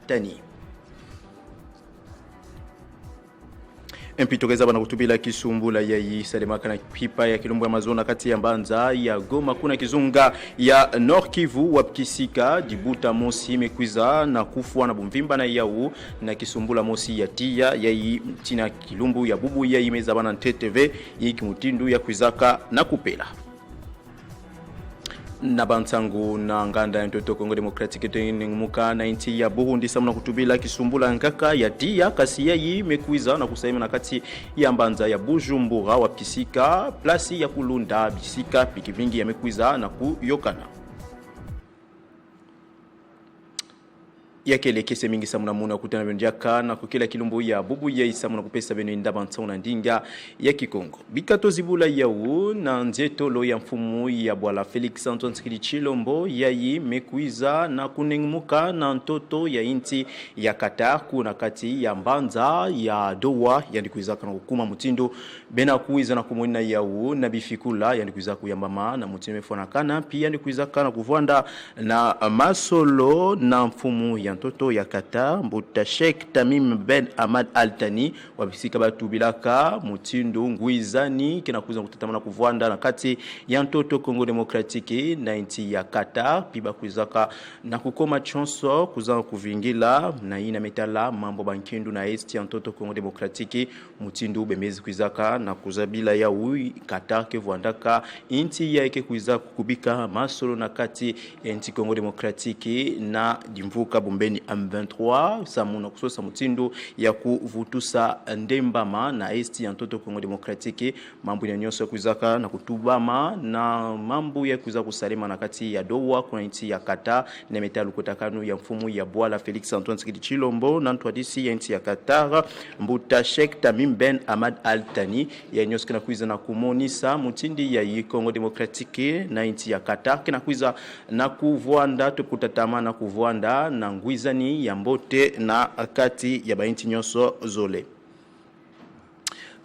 Altani. Mpitokeza bana kutubila kisumbula ya Salemaka na pipa ya kilumbu ya mazona kati ya Mbanza ya Goma kuna kizunga ya Nord Kivu wapkisika Dibuta mosi mekwiza na kufua na bumvimba na yau na kisumbula mosi ya tia ya tina kilumbu ya bubu ya imeza bana TTV yikimutindu ya kwizaka na kupela. Na bantangu na nganda ya Ntoto Kongo Democratic muka na inti ya Burundi samuna kutubila kisumbula nkaka ya dia kasi yayi mekwiza na kusaima na kati ya Mbanza ya Bujumbura wapkisika plasi ya kulunda bisika pikivingi ya mekwiza na kuyokana. Yakele kese mingi samuna muna kutana benjaka na kukila kilumbu ya bubu ya samuna kupesa benu indabansa na ndinga ya Kikongo. Bikato zibula yau na nzeto lo ya mfumu ya Bwala Felix Antoine Tshisekedi Tshilombo yayi mekwiza na kunengmuka na ntoto ya inti ya Qatar kuna kati ya Mbanza ya Doha yandikwiza kana hukuma mutindo bena kuiza na kumwina yau na bifikula yandikwiza kuyambama na mutindo mefonakana pia yandikwiza kana kuvwanda na masolo na mfumu ya ntoto ya Qatar mbuta Sheikh Tamim Ben Ahmad Altani wabisika batu bilaka mutindo nguizani kina kuza kutatamana kuvwanda na kati ya ntoto Kongo Democratique na inti ya Qatar piba kuizaka na kukoma chonso kuza kuvingila na ina metala mambo bankindu na esti ya ntoto Kongo Democratique mutindo bemezi kuizaka na kuzabila ya ui Qatar ke vwandaka inti ya eke kuiza kukubika masolo na kati ya inti Kongo Democratique na dimvuka Bumbeni M23 samuna kusosa mutindo ya kuvutusa ndembama na esti ya ntoto Kongo Democratique mambo ya nyoso kuizaka na kutubama na mambo ya kuiza kusalima na kati ya Doha kuna inti ya Qatar na metalu kutakanu ya mfumu ya Bwala Felix Antoine Tshisekedi Tshilombo na ntwadisi ya inti ya Qatar mbuta Sheikh Tamim Ben Ahmad Altani ya nyoso kina kuiza na kumonisa mutindi ya Kongo Democratique na inti ya Qatar kina kuiza na kuvwanda tukutama na kuvwanda na nguizani ya mbote na kati ya bainti nyoso zole.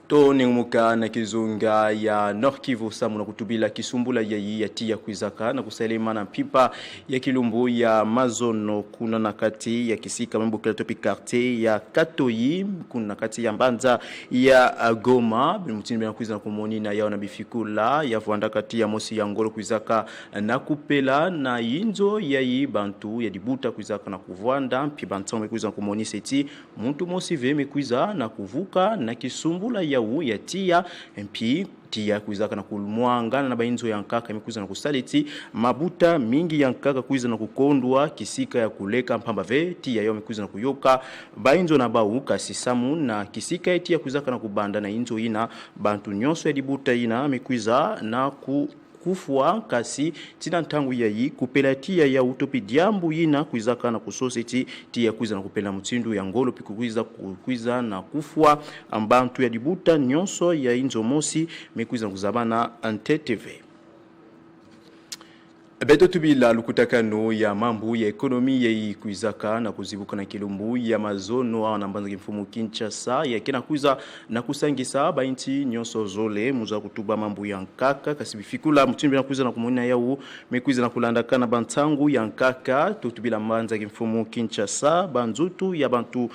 To nengmuka na kizunga ya Nord Kivu samuna kutubila kisumbula ya tia kwizaka na kusalima na pipa ya kilumbu ya Mazono kuna na kati ya kisika mambo kila topi quartier ya Katoyi kuna kati ya Mbanza ya Goma mutini bena kwiza na kumoni na yao na bifikula ya vwanda kati ya mosi ya Ngolo kwizaka na kupela na inzo ya bantu ya Dibuta kwizaka na kuvwanda pi bantu mekwiza na kumoni seti muntu mosi veme kwiza na kuvuka na kisumbula ya tia mpi tia kuizaka na kulumwanga na bainzo ya nkaka imekuza na kusaliti mabuta mingi ya nkaka kuiza na kukondwa kisika ya kuleka mpamba ve tia yao imekuza na kuyoka bainzo na bauka sisamu na kisika ya tia kuizaka na kubanda na inzo ina bantu nyoso ya Dibuta ina imekuza na kufua kasi tina ntangu yayi kupela tia ya utopi diambu yina kuizaka na kusoseti tia kuiza na kupela mtindu ya Ngolo piku kuiza na kufua ambantu ya Dibuta nyonso ya inzo mosi mekuiza na kuzabana NTTV. Beto tubila lukutakano ya mambu ya ekonomi ya kuizaka na kuzibuka na kilumbu ya mazono au nambanza kimfumu Kinshasa ya kina kuiza na kusangisa bainti nyonso zole muza kutuba mambu ya nkaka kasibifikula mutimbi na kuiza na kumuna yau mekuiza na kulandaka na bantangu ya nkaka tutubila mbanza kimfumu Kinshasa banzutu ya bantu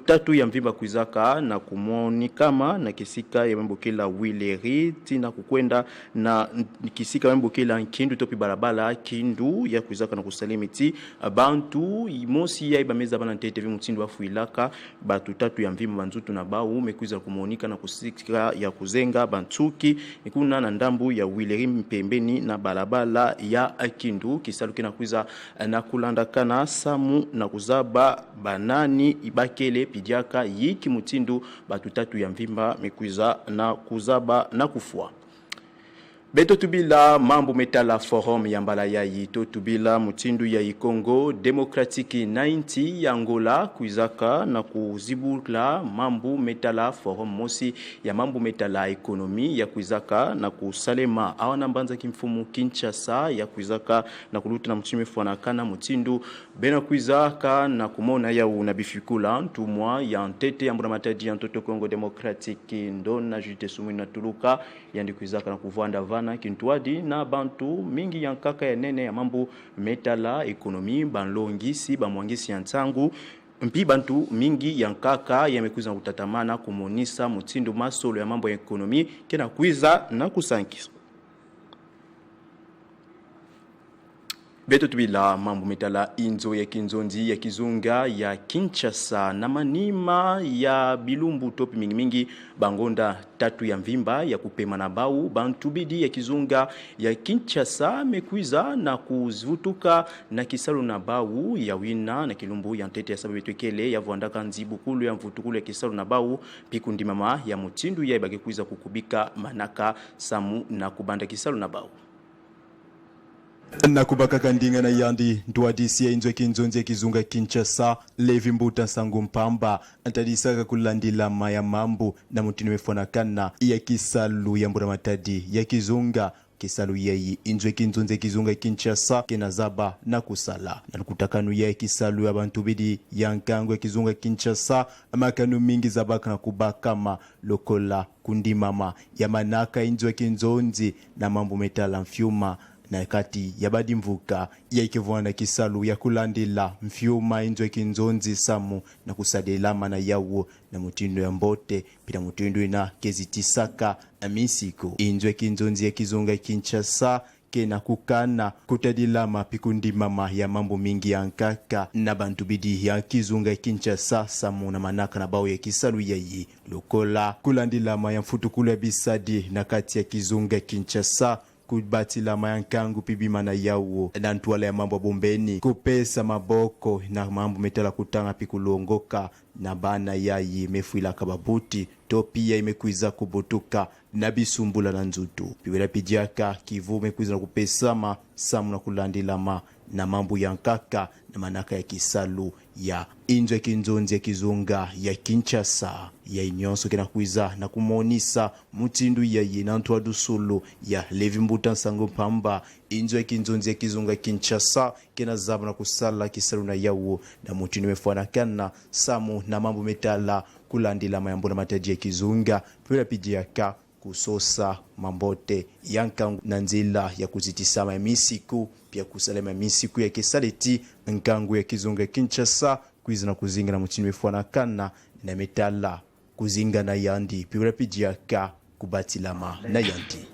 tatu ya mvimba kuizaka na kumoni kama na kisika ya mbokela Wileri tina kukwenda na kisika ya mbokela Kindu topi barabara Kindu ya kuizaka na kusalimiti bantu mosi ya ibameza bana TTV mutindo wa fuilaka batu tatu ya mvimba banzutu na bau mekuiza kumonika na kusika ya kuzenga bantuki ikuna na ndambu ya Wileri mpembeni na barabara ya Kindu kisaluki na kuiza na kulandakana samu na kuzaba banani ibakele pidiaka yiki mutindu batu tatu ya mvimba mekuiza na kuzaba na kufua. Beto tubila mambo metala forum ya mbala ya yito tubila mutindu ya Kongo Democratique 90 ya Angola kuizaka na kuzibula mambo metala forum mosi ya mambo metala ekonomi ya kuizaka na kusalema awana mbanza kimfumu Kinshasa ya kuizaka na kuluta na mchime fuanakana mutindu bena kuizaka na kumona ya unabifikula ntumwa ya ntete ya mbuna matadi ya ntoto Kongo Democratique ndona jute sumu na tuluka ya ndi kuizaka na kuvanda na kintuadi na bantu mingi ya nkaka ya nene ya mambo metala ekonomi banlongisi bamwangisi ya ntangu Mpi bantu mingi ya nkaka yamekuza kutatamana kumonisa mutindo masolo ya mambo ya ekonomi kena kuiza na kusankisa. Beto tubila mambo metala inzo ya kinzonzi ya kizunga ya Kinshasa na manima ya bilumbu topi mingi bangonda tatu ya mvimba ya kupema na bau bantu bidi ya kizunga ya Kinshasa mekuiza na kuzivutuka na kisalu na bau ya wina na kilumbu ya ntete ya sababu twekele ya vuandaka nzibu kulu ya mvutukulu ya kisalu na bau pikundi mama ya mutindu ya ibage kuiza kukubika manaka samu na kubanda kisalu na bau. Na kubaka kandinga na yandi ntuwadisi ya inzwe kinzonzi ya kizunga Kinshasa Levi Mbuta Sangu Mpamba antadisaka kulandila maya mambu na mutini wefonakana ya kisalu ya mbura matadi ya kizunga kisalu yeyi inzwe kinzonzi ya kizunga Kinshasa kenazaba na kusala na kutakanu ya kisalu ya bantu bidi ya nkangu ya kizunga Kinshasa makanu mingi zabaka na kubakama lokola kundi mama ya manaka inzwe kinzonzi na mambu metala mfiuma na kati ya badi mvuka ya ikivwana kisalu ya kulandila mfiuma inzwe kinzonzi samu na kusadela mana yawo na mutindo ya mbote pila mutindo ina kezitisaka na misiko inzwe kinzonzi ya kizunga Kinshasa kena kukana kutadila mapikundi mama ya mambo mingi ya nkaka na bantu bidi ya kizunga Kinshasa samu na manaka na bao ya kisalu yayi lokola kulandila maya mfutukulu ya bisadi na kati ya kizunga Kinshasa kubatila mayankangu pibima na yawo na ntuwala ya mambo bombeni kupesa maboko na mambo metala kutanga pikulongoka na bana yayi mefuila kababuti to pia imekuiza kubutuka na bisumbula na nzutu piwela pijaka kivu mekuiza na kupesama samu na kulandilama na mambo ya nkaka na manaka ya kisalu ya inzwe kinzonzi ya kizunga ya Kinshasa ya inyonso kena kuiza na kumonisa mutindu ya yinantua dusulu ya Levi Mbuta Sangu Mpamba inzwe kinzonzi ya kizunga Kinshasa kena zaba na kusala kisalu na yawo na mutindu wefuanakana samu na mambo metala kulandila mayambo na mataji ya kizunga pwela pijiaka kusosa mambote yankangu na nzila ya kuzitisama ya misiku pia kusalema misiku ya kisaliti nkangu ya kizunga Kinshasa kuiza na kuzinga na mutini wefuanakana na metala kuzinga na yandi pia pijiaka kubatilama na yandi.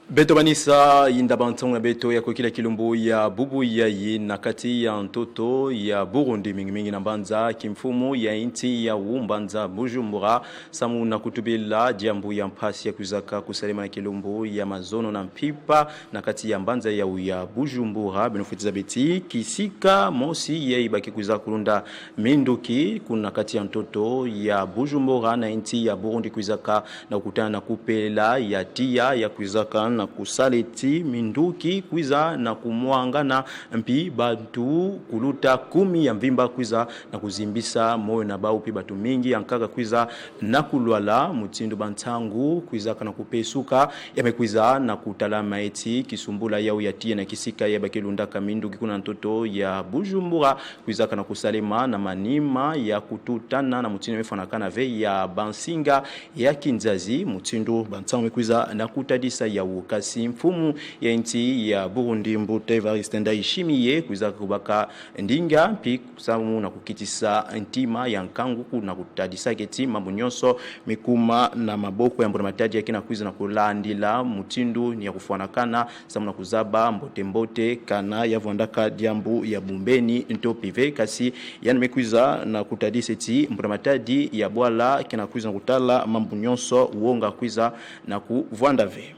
Beto banisa yinda bantangu na beto ya kukila kilumbu ya bubu ya na kati ya ntoto ya Burundi mingi na banza kimfumu ya inti ya Wumbanza Bujumbura samu na kutubila jambu ya mpasi ya kuzaka kusalema na kilumbu ya mazono na mpipa na kati ya mbanza ya Bujumbura binufutiza beti kisika mosi ya ibaki kuzaka kulunda minduki kuna kati ya ntoto ya Bujumbura na inti ya Burundi kuzaka na kutana na kupela ya tia ya kuzaka na kusaleti minduki kwiza na kumwanga na mpi bantu kuluta 10 ya mvimba kwiza na kuzimbisa moyo na bau pi batu mingi yankaka kwiza na kulwala mutindo bantangu kwiza kana kupesuka yamekwiza na kutalama eti kisumbula yao yatia na kisika ya bakilunda kaminduki kuna ntoto ya Bujumbura kwiza kana kusalema na manima ya kututana na mutindo mefanakana ve ya bansinga ya Kinzazi mutindo bantangu kwiza na kutadisa ya kasi mfumu ya inti ya Burundi Mbuta Evariste Ndayishimiye kuiza kubaka ndinga pi samu na kukitisa ntima ya nkangu kuna kutadisa keti mambo nyonso mikuma na maboko ya mbona mataji ya kina kuiza na kulandila mutindu ni ya kufuanakana samu na kuzaba mbote kana ya vuandaka diambu ya bumbeni nto pive kasi yani mekuiza na kutadisa eti mbona mataji ya bwala kina kuiza na kutala mambo nyonso uonga kuiza na kuvuanda ve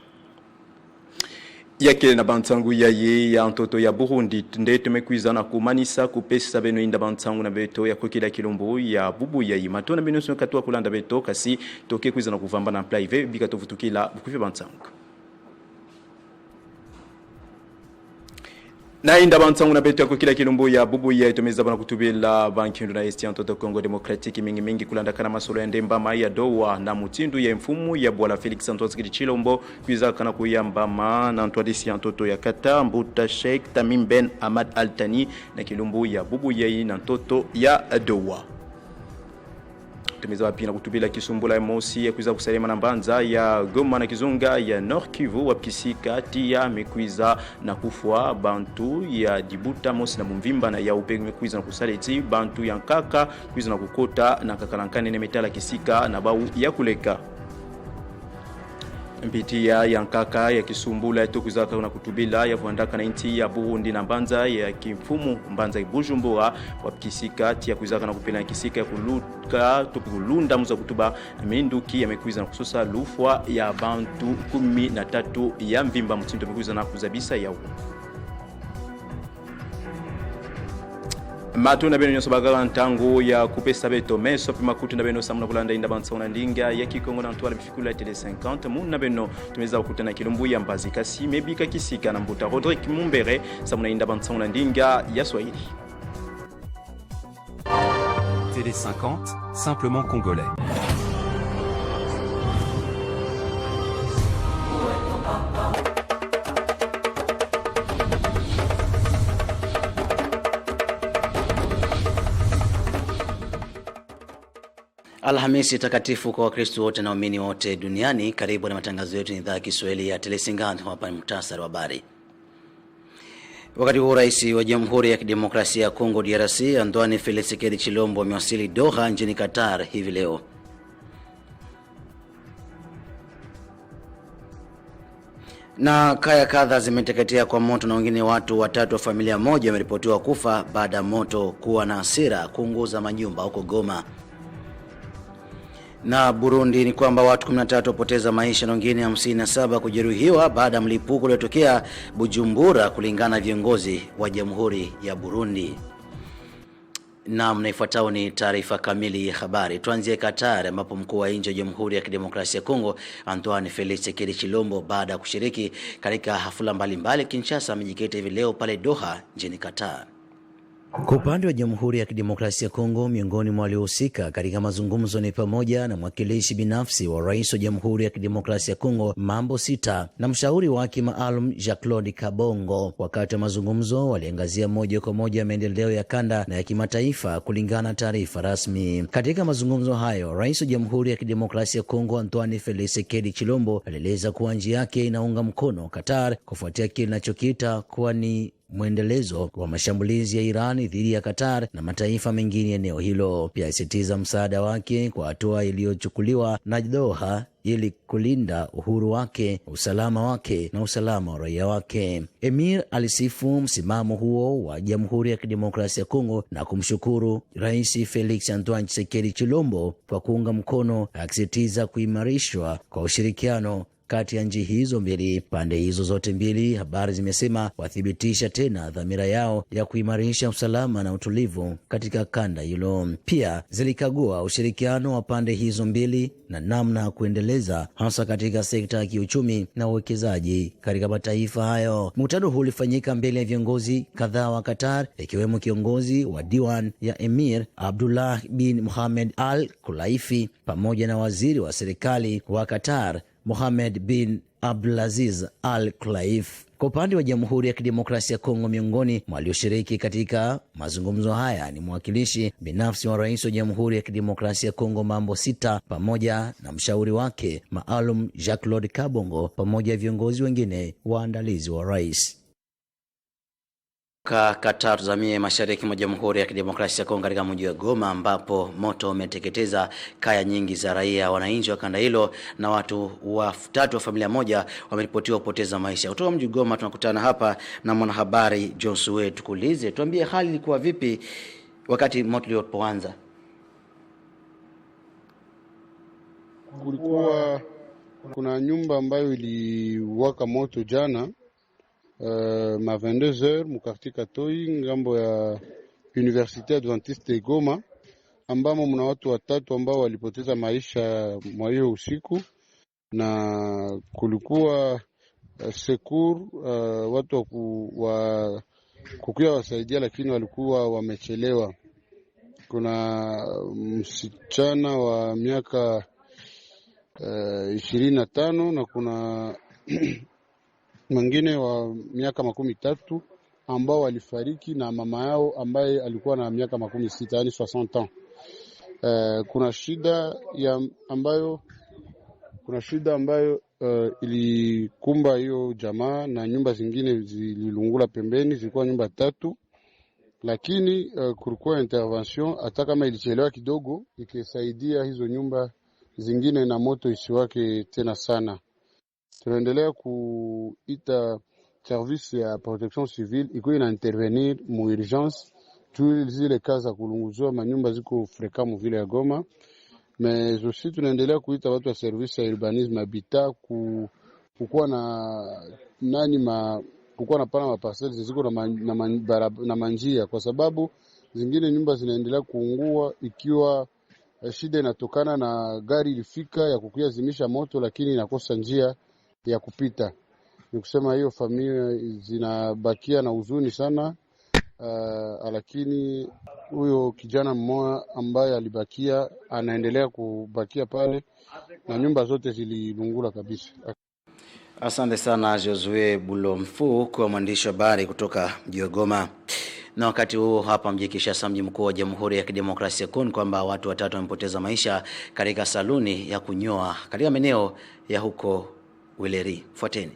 yake na bantangu ya ntoto ya Burundi ndete mekuiza na kumanisa kupesa beno inda bantangu na beto ya kokila kilombo ya bubu ya matona beno so katwa kulanda beto kasi toke kuiza na kuvamba na plaive bika tovutukila bukufe bantangu na inda bantangu na beto ya kokila kilombo ya bubu ya itomeza bana kutubila banki ndo na esti ntoto Kongo Democratic mingi kulanda kana masolo ya ndemba maya doa na mutindu ya mfumu ya bwala Felix Antoine Chilombo kuiza kana kuyamba na ntwadisi ya ntoto ya Kata Mbuta Sheikh Tamim Ben Ahmad Altani na kilombo ya bubu ya na ntoto ya doa tumeza pia na kutubila Kisumbula mosi ya kuiza kusalema na Mbanza ya Goma na Kizunga ya Nord Kivu wapkisika tia mekuiza na kufwa bantu ya Dibuta mosi na Mumvimba na ya Upegu mekuiza na kusaleti bantu ya Nkaka kuiza na Kukota na Kakalankane na Metala Kisika na Bau ya Kuleka. Mpitia ya Nkaka ya Kisumbula tukuzaka na kutubila ya kuandaka na inti ya Burundi na Mbanza ya kimfumu Mbanza ya Bujumbura wapkisika tia kuzaka na kupena kisika ya kuluka tukulunda muza kutuba minduki ya mekuiza na kususa lufwa ya bantu 13 ya Mvimba mtindo mekuiza na kuzabisa ya Matuna beno nyosobagala ntango ya kupesa beto meso pima kutu na beno samuna kulanda inda bansa unandinga ya Kikongo na Ntwala bifikula tele 50 muna beno tumeza kukutana Kilumbu ya Mbazi kasi mebika kisika na Mbuta Rodrigue Mumbere samuna inda bansa unandinga ya Swahili. Télé 50, simplement congolais. Alhamisi takatifu kwa Wakristo wote na waamini wote duniani. Karibu na matangazo yetu ni idhaa ya Kiswahili ya Tele 50. Hapa ni muhtasari wa habari. Wakati huu Rais wa Jamhuri ya Kidemokrasia ya Kongo DRC Antoine Felix Tshisekedi Tshilombo amewasili Doha nchini Qatar hivi leo. Na kaya kadha zimeteketea kwa moto na wengine watu watatu wa familia moja wameripotiwa kufa baada ya moto kuwa na hasira kuunguza manyumba huko Goma. Na Burundi ni kwamba watu 13 wapoteza maisha na wengine 57 kujeruhiwa baada ya mlipuko uliotokea Bujumbura kulingana na viongozi wa Jamhuri ya Burundi. Na mnaifuatao ni taarifa kamili ya habari. Tuanzie Qatar ambapo mkuu wa nchi wa Jamhuri ya Kidemokrasia ya Kongo Antoine Felix Tshisekedi Tshilombo baada ya kushiriki katika hafla mbalimbali Kinshasa amejikita hivi leo pale Doha nchini Qatar. Kwa upande wa Jamhuri ya Kidemokrasia ya Kongo, miongoni mwa waliohusika katika mazungumzo ni pamoja na mwakilishi binafsi wa Rais wa Jamhuri ya Kidemokrasia ya Kongo Mambo Sita na mshauri wake maalum Jean-Claude Kabongo. Wakati wa mazungumzo waliangazia moja kwa moja maendeleo ya kanda na ya kimataifa kulingana na taarifa rasmi. Katika mazungumzo hayo, Rais wa Jamhuri ya Kidemokrasia ya Kongo Antoine Felix Tshisekedi Tshilombo alieleza kuwa nchi yake inaunga mkono Qatar kufuatia kile anachokiita kuwa ni mwendelezo wa mashambulizi ya Iran dhidi ya Qatar na mataifa mengine eneo hilo. Pia alisitiza msaada wake kwa hatua iliyochukuliwa na Doha ili kulinda uhuru wake, usalama wake na usalama wa raia wake. Emir alisifu msimamo huo wa Jamhuri ya Kidemokrasia ya Kongo na kumshukuru Rais Felix Antoine Tshisekedi Tshilombo kwa kuunga mkono, akisitiza kuimarishwa kwa ushirikiano kati ya nchi hizo mbili. Pande hizo zote mbili, habari zimesema, wathibitisha tena dhamira yao ya kuimarisha usalama na utulivu katika kanda hilo. Pia zilikagua ushirikiano wa pande hizo mbili na namna ya kuendeleza hasa katika sekta ya kiuchumi na uwekezaji katika mataifa hayo. Mkutano huu ulifanyika mbele ya viongozi kadhaa wa Qatar, ikiwemo kiongozi wa Diwan ya Emir Abdullah bin Mohammed Al Khulaifi pamoja na waziri wa serikali wa Qatar Mohammed bin Abdulaziz Al Khulaif. Kwa upande wa Jamhuri ya Kidemokrasia ya Kongo, miongoni mwa walioshiriki katika mazungumzo haya ni mwakilishi binafsi wa Rais wa Jamhuri ya Kidemokrasia ya Kongo Mambo Sita pamoja na mshauri wake maalum Jean-Claude Kabongo pamoja na viongozi wengine waandalizi wa rais. Qatar tuzamie mashariki mwa Jamhuri ya Kidemokrasia ya Kongo katika mji wa Goma ambapo moto umeteketeza kaya nyingi za raia wananchi wa kanda hilo na watu watatu wa familia moja wameripotiwa kupoteza maisha. Kutoka mji wa Goma tunakutana hapa na mwanahabari Joshua Tukulize. Tuambie hali ilikuwa vipi wakati moto ulipoanza? Kuna nyumba ambayo iliwaka moto jana ma 22h mu quartier Katoi ngambo ya Université Adventiste Goma, ambamo mna watu watatu ambao walipoteza maisha mwa hiyo usiku, na kulikuwa secours watu kukuya wasaidia, lakini walikuwa wamechelewa. Kuna msichana wa miaka 25 na kuna mwingine wa miaka 30 ambao walifariki na mama yao ambaye alikuwa na miaka 60, yani 60 ans. Kuna shida ambayo ilikumba hiyo jamaa, na nyumba zingine zililungula pembeni, zilikuwa nyumba 3, lakini kulikuwa intervention, hata kama ilichelewa kidogo, ikisaidia hizo nyumba zingine na moto isiwake tena sana. Tunaendelea kuita service ya protection civile iko ina intervenir mu urgence tu zile kaza kulunguzwa manyumba ziko fréquent mu vile ya Goma, mais aussi tunaendelea kuita watu wa service ya urbanisme habitat kukuwa na pana maparcelles ziko na manjia, kwa sababu zingine nyumba zinaendelea kuungua ikiwa shida inatokana na gari ilifika ya kukuyazimisha moto, lakini inakosa njia ya kupita. Ni kusema hiyo familia zinabakia na huzuni sana, lakini huyo kijana mmoja ambaye alibakia anaendelea kubakia pale na nyumba zote zililungula kabisa. Asante sana Josue Bulomfu kwa mwandishi wa habari kutoka Goma. Na wakati huo hapa mjini Kinshasa, mji mkuu wa Jamhuri ya Kidemokrasia ya Kongo, kwamba watu 3 wamepoteza maisha katika saluni ya kunyoa katika maeneo ya huko Wileri. Fuateni.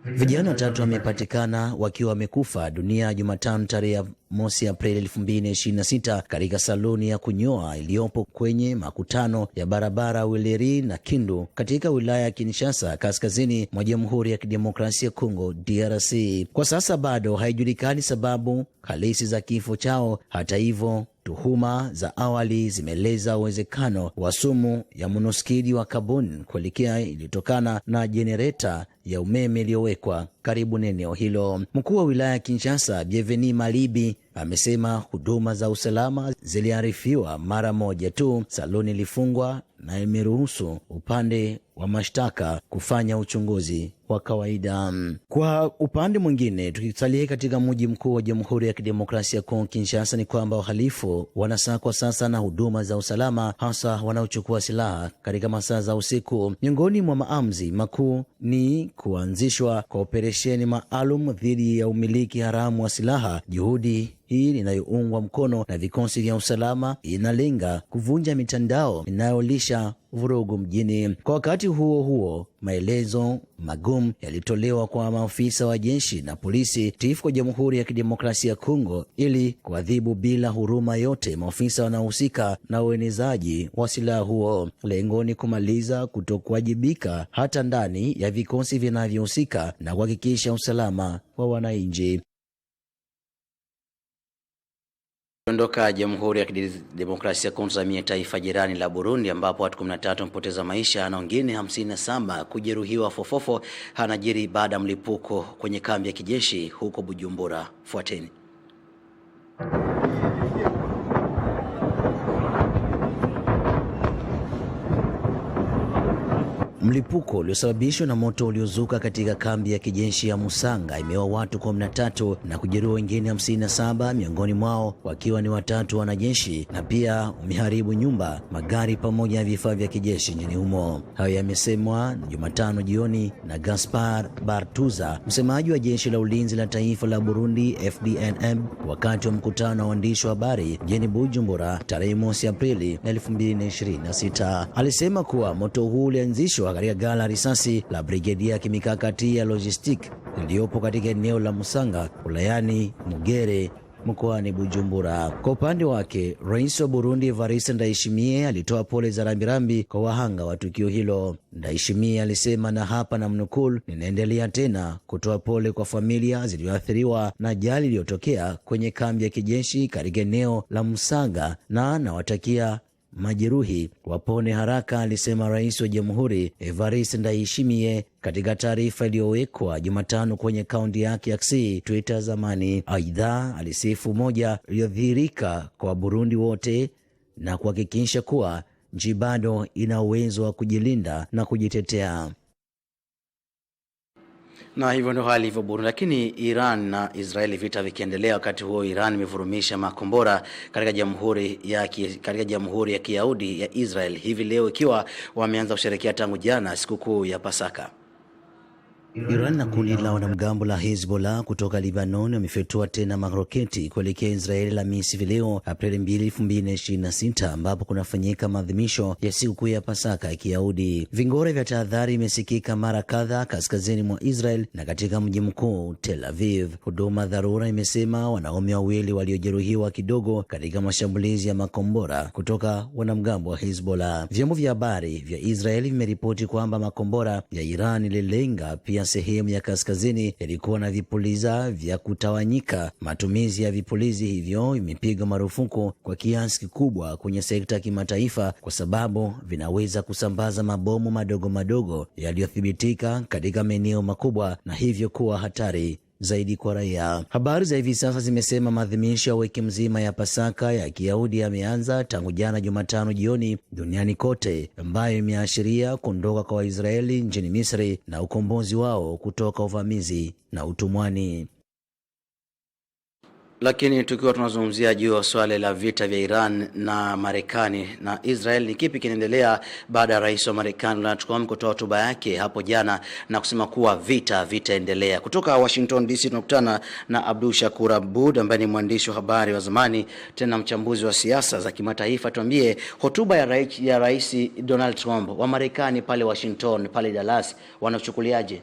Vijana 3 wamepatikana wakiwa wamekufa dunia Jumatano tarehe mosi Aprili 2026 katika saluni ya kunyoa iliyopo kwenye makutano ya barabara Wileri na Kindu katika wilaya ya Kinshasa kaskazini mwa Jamhuri ya Kidemokrasia ya Kongo DRC. Kwa sasa bado haijulikani sababu halisi za kifo chao. Hata hivyo, tuhuma za awali zimeleza uwezekano wa sumu ya monoksidi wa kaboni kuelekea ilitokana na jenereta ya umeme iliyowekwa karibu na eneo hilo. Mkuu wa wilaya ya Kinshasa Bienveni Malibi amesema huduma za usalama ziliarifiwa mara moja tu saloni ilifungwa na imeruhusu upande wa mashtaka kufanya uchunguzi wa kawaida. Kwa upande mwingine, tukisalia katika mji mkuu wa Jamhuri ya Kidemokrasia ya Kongo Kinshasa, ni kwamba wahalifu wanasakwa sasa na huduma za usalama, hasa wanaochukua silaha katika masaa za usiku. Miongoni mwa maamuzi makuu ni kuanzishwa kwa operesheni maalum dhidi ya umiliki haramu wa silaha. Juhudi hii inayoungwa mkono na vikosi vya usalama inalenga kuvunja mitandao inayolisha vurugu mjini. Kwa wakati huo huo, maelezo magumu yalitolewa kwa maafisa wa jeshi na polisi tifu kwa Jamhuri ya Kidemokrasia ya Kongo ili kuadhibu bila huruma yote maafisa wanaohusika na uenezaji wa silaha huo. Lengo ni kumaliza kutokuwajibika hata ndani ya vikosi vinavyohusika na kuhakikisha usalama wa wananchi. Ondoka Jamhuri ya Kidemokrasia ya Kongo za taifa jirani la Burundi, ambapo watu 13 wamepoteza maisha na wengine 57 kujeruhiwa fofofo hanajiri baada ya mlipuko kwenye kambi ya kijeshi huko Bujumbura. Fuateni. Mlipuko uliosababishwa na moto uliozuka katika kambi ya kijeshi ya Musanga imeua watu 13 na kujeruhi wengine 57, miongoni mwao wakiwa ni 3 wanajeshi, na pia umeharibu nyumba, magari pamoja na vifaa vya kijeshi nchini humo. Hayo yamesemwa Jumatano jioni na Gaspar Bartuza, msemaji wa jeshi la ulinzi la taifa la Burundi FDNM, wakati wa mkutano wa waandishi wa habari mjini Bujumbura tarehe mosi Aprili 2026. Alisema kuwa moto huu ulianzishwa katika ghala la risasi la brigedia ya kimikakati ya logistic iliyopo katika eneo la Musanga wilayani Mugere mkoani Bujumbura. Kwa upande wake, Rais wa Burundi Evariste Ndayishimiye alitoa pole za rambirambi kwa wahanga wa tukio hilo. Ndayishimiye alisema, na hapa namnukuu, ninaendelea tena kutoa pole kwa familia zilizoathiriwa na ajali iliyotokea kwenye kambi ya kijeshi katika eneo la Musanga na nawatakia majeruhi wapone haraka, alisema Rais wa Jamhuri Evariste Ndayishimiye katika taarifa iliyowekwa Jumatano kwenye akaunti yake ya X Twitter zamani. Aidha, alisifu moja iliyodhihirika kwa Burundi wote na kuhakikisha kuwa nchi bado ina uwezo wa kujilinda na kujitetea. Na hivyo ndio hali hivyo Burundi. Lakini Iran na Israeli vita vikiendelea, wakati huo Iran imevurumisha makombora katika jamhuri ya Kiyahudi ya Israel hivi leo, ikiwa wameanza kusherehekea tangu jana sikukuu ya Pasaka. Iran na kundi la wanamgambo la Hezbollah kutoka Lebanon wamefyatua tena maroketi kuelekea Israeli Alhamisi leo Aprili 2, 2026 ambapo kunafanyika maadhimisho ya sikukuu ya Pasaka ya Kiyahudi. Vingore vya tahadhari imesikika mara kadhaa kaskazini mwa Israel na katika mji mkuu Tel Aviv. Huduma dharura imesema wanaume wawili waliojeruhiwa kidogo katika mashambulizi ya makombora kutoka wanamgambo wa Hezbollah. Vyombo vya habari vya Israeli vimeripoti kwamba makombora ya Iran ililenga pia sehemu ya kaskazini yalikuwa na vipuliza vya kutawanyika. Matumizi ya vipulizi hivyo imepigwa marufuku kwa kiasi kikubwa kwenye sekta ya kimataifa kwa sababu vinaweza kusambaza mabomu madogo madogo yaliyothibitika katika maeneo makubwa na hivyo kuwa hatari zaidi kwa raia. Habari za hivi sasa zimesema maadhimisho ya wiki mzima ya Pasaka ya Kiyahudi yameanza tangu jana Jumatano jioni duniani kote, ambayo imeashiria kuondoka kwa Waisraeli nchini Misri na ukombozi wao kutoka uvamizi na utumwani. Lakini tukiwa tunazungumzia juu ya swala la vita vya Iran na Marekani na Israel, ni kipi kinaendelea baada ya rais wa Marekani Donald Trump kutoa hotuba yake hapo jana na kusema kuwa vitaendelea. Kutoka Washington DC tunakutana na Abdul Shakur Abud ambaye ni mwandishi wa habari wa zamani tena mchambuzi wa siasa za kimataifa. Tuambie hotuba ya rais Donald Trump wa Marekani pale Washington, pale Dallas, wanachukuliaje?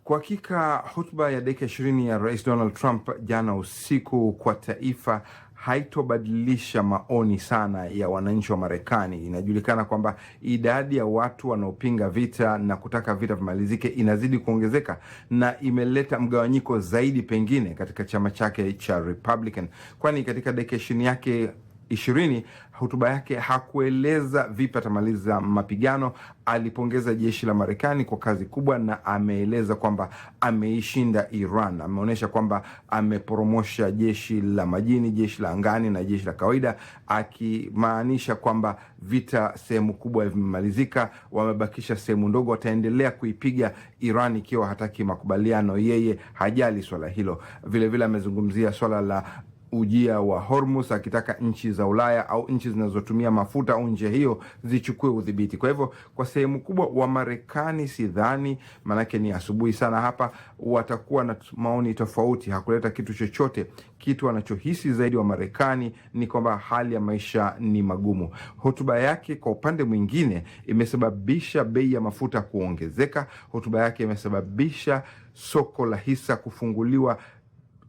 Kwa hakika hotuba ya dakika 20 ya Rais Donald Trump jana usiku kwa taifa haitobadilisha maoni sana ya wananchi wa Marekani. Inajulikana kwamba idadi ya watu wanaopinga vita na kutaka vita vimalizike inazidi kuongezeka na imeleta mgawanyiko zaidi pengine katika chama chake cha Republican, kwani katika dakika 20 yake 20 hotuba yake hakueleza vipi atamaliza mapigano. Alipongeza jeshi la Marekani kwa kazi kubwa na ameeleza kwamba ameishinda Iran. Ameonyesha kwamba ameporomosha jeshi la majini, jeshi la angani na jeshi la kawaida, akimaanisha kwamba vita sehemu kubwa vimemalizika, wamebakisha sehemu ndogo, wataendelea kuipiga Iran ikiwa hataki makubaliano. Yeye hajali swala hilo. Vile vile amezungumzia swala la ujia wa Hormuz, akitaka nchi za Ulaya au nchi zinazotumia mafuta au njia hiyo zichukue udhibiti. Kwa hivyo kwa sehemu kubwa wa Marekani sidhani, manake ni asubuhi sana hapa, watakuwa na maoni tofauti. Hakuleta kitu chochote. Kitu wanachohisi zaidi wa Marekani ni kwamba hali ya maisha ni magumu. Hotuba yake kwa upande mwingine imesababisha bei ya mafuta kuongezeka. Hotuba yake imesababisha soko la hisa kufunguliwa,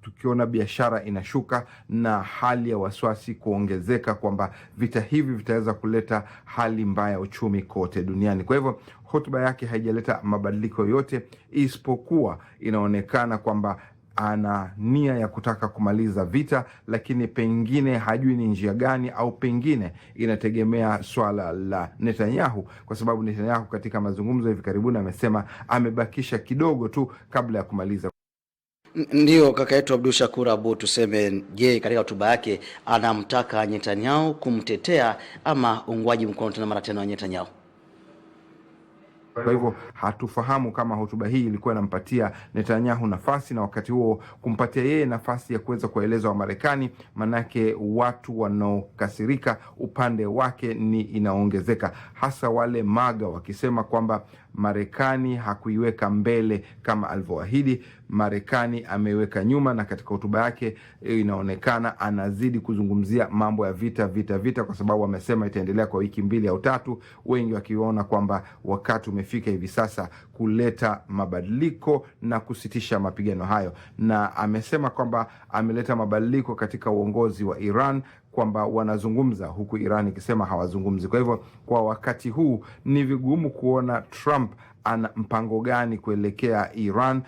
tukiona biashara inashuka na hali ya wasiwasi kuongezeka kwamba vita hivi vitaweza kuleta hali mbaya ya uchumi kote duniani. Kwa hivyo hotuba yake haijaleta mabadiliko yote, isipokuwa inaonekana kwamba ana nia ya kutaka kumaliza vita, lakini pengine hajui ni njia gani, au pengine inategemea swala la Netanyahu, kwa sababu Netanyahu katika mazungumzo hivi karibuni amesema amebakisha kidogo tu kabla ya kumaliza. Ndio kaka yetu Abdul Shakur Abud, tuseme je, katika hotuba yake anamtaka Netanyahu kumtetea ama ungwaji mkono tena mara tena wa Netanyahu? Kwa hivyo hatufahamu kama hotuba hii ilikuwa inampatia Netanyahu nafasi na wakati huo kumpatia yeye nafasi ya kuweza kueleza wa Marekani, manake watu wanaokasirika upande wake ni inaongezeka, hasa wale MAGA wakisema kwamba Marekani hakuiweka mbele kama alivyoahidi. Marekani ameiweka nyuma, na katika hotuba yake inaonekana anazidi kuzungumzia mambo ya vita kwa sababu amesema itaendelea kwa wiki 2 au 3, wengi wakiona kwamba wakati umefika hivi sasa kuleta mabadiliko na kusitisha mapigano hayo. Na amesema kwamba ameleta mabadiliko katika uongozi wa Iran, kwamba wanazungumza huku Iran ikisema hawazungumzi. Kwa hivyo kwa wakati huu ni vigumu kuona Trump ana mpango gani kuelekea Iran.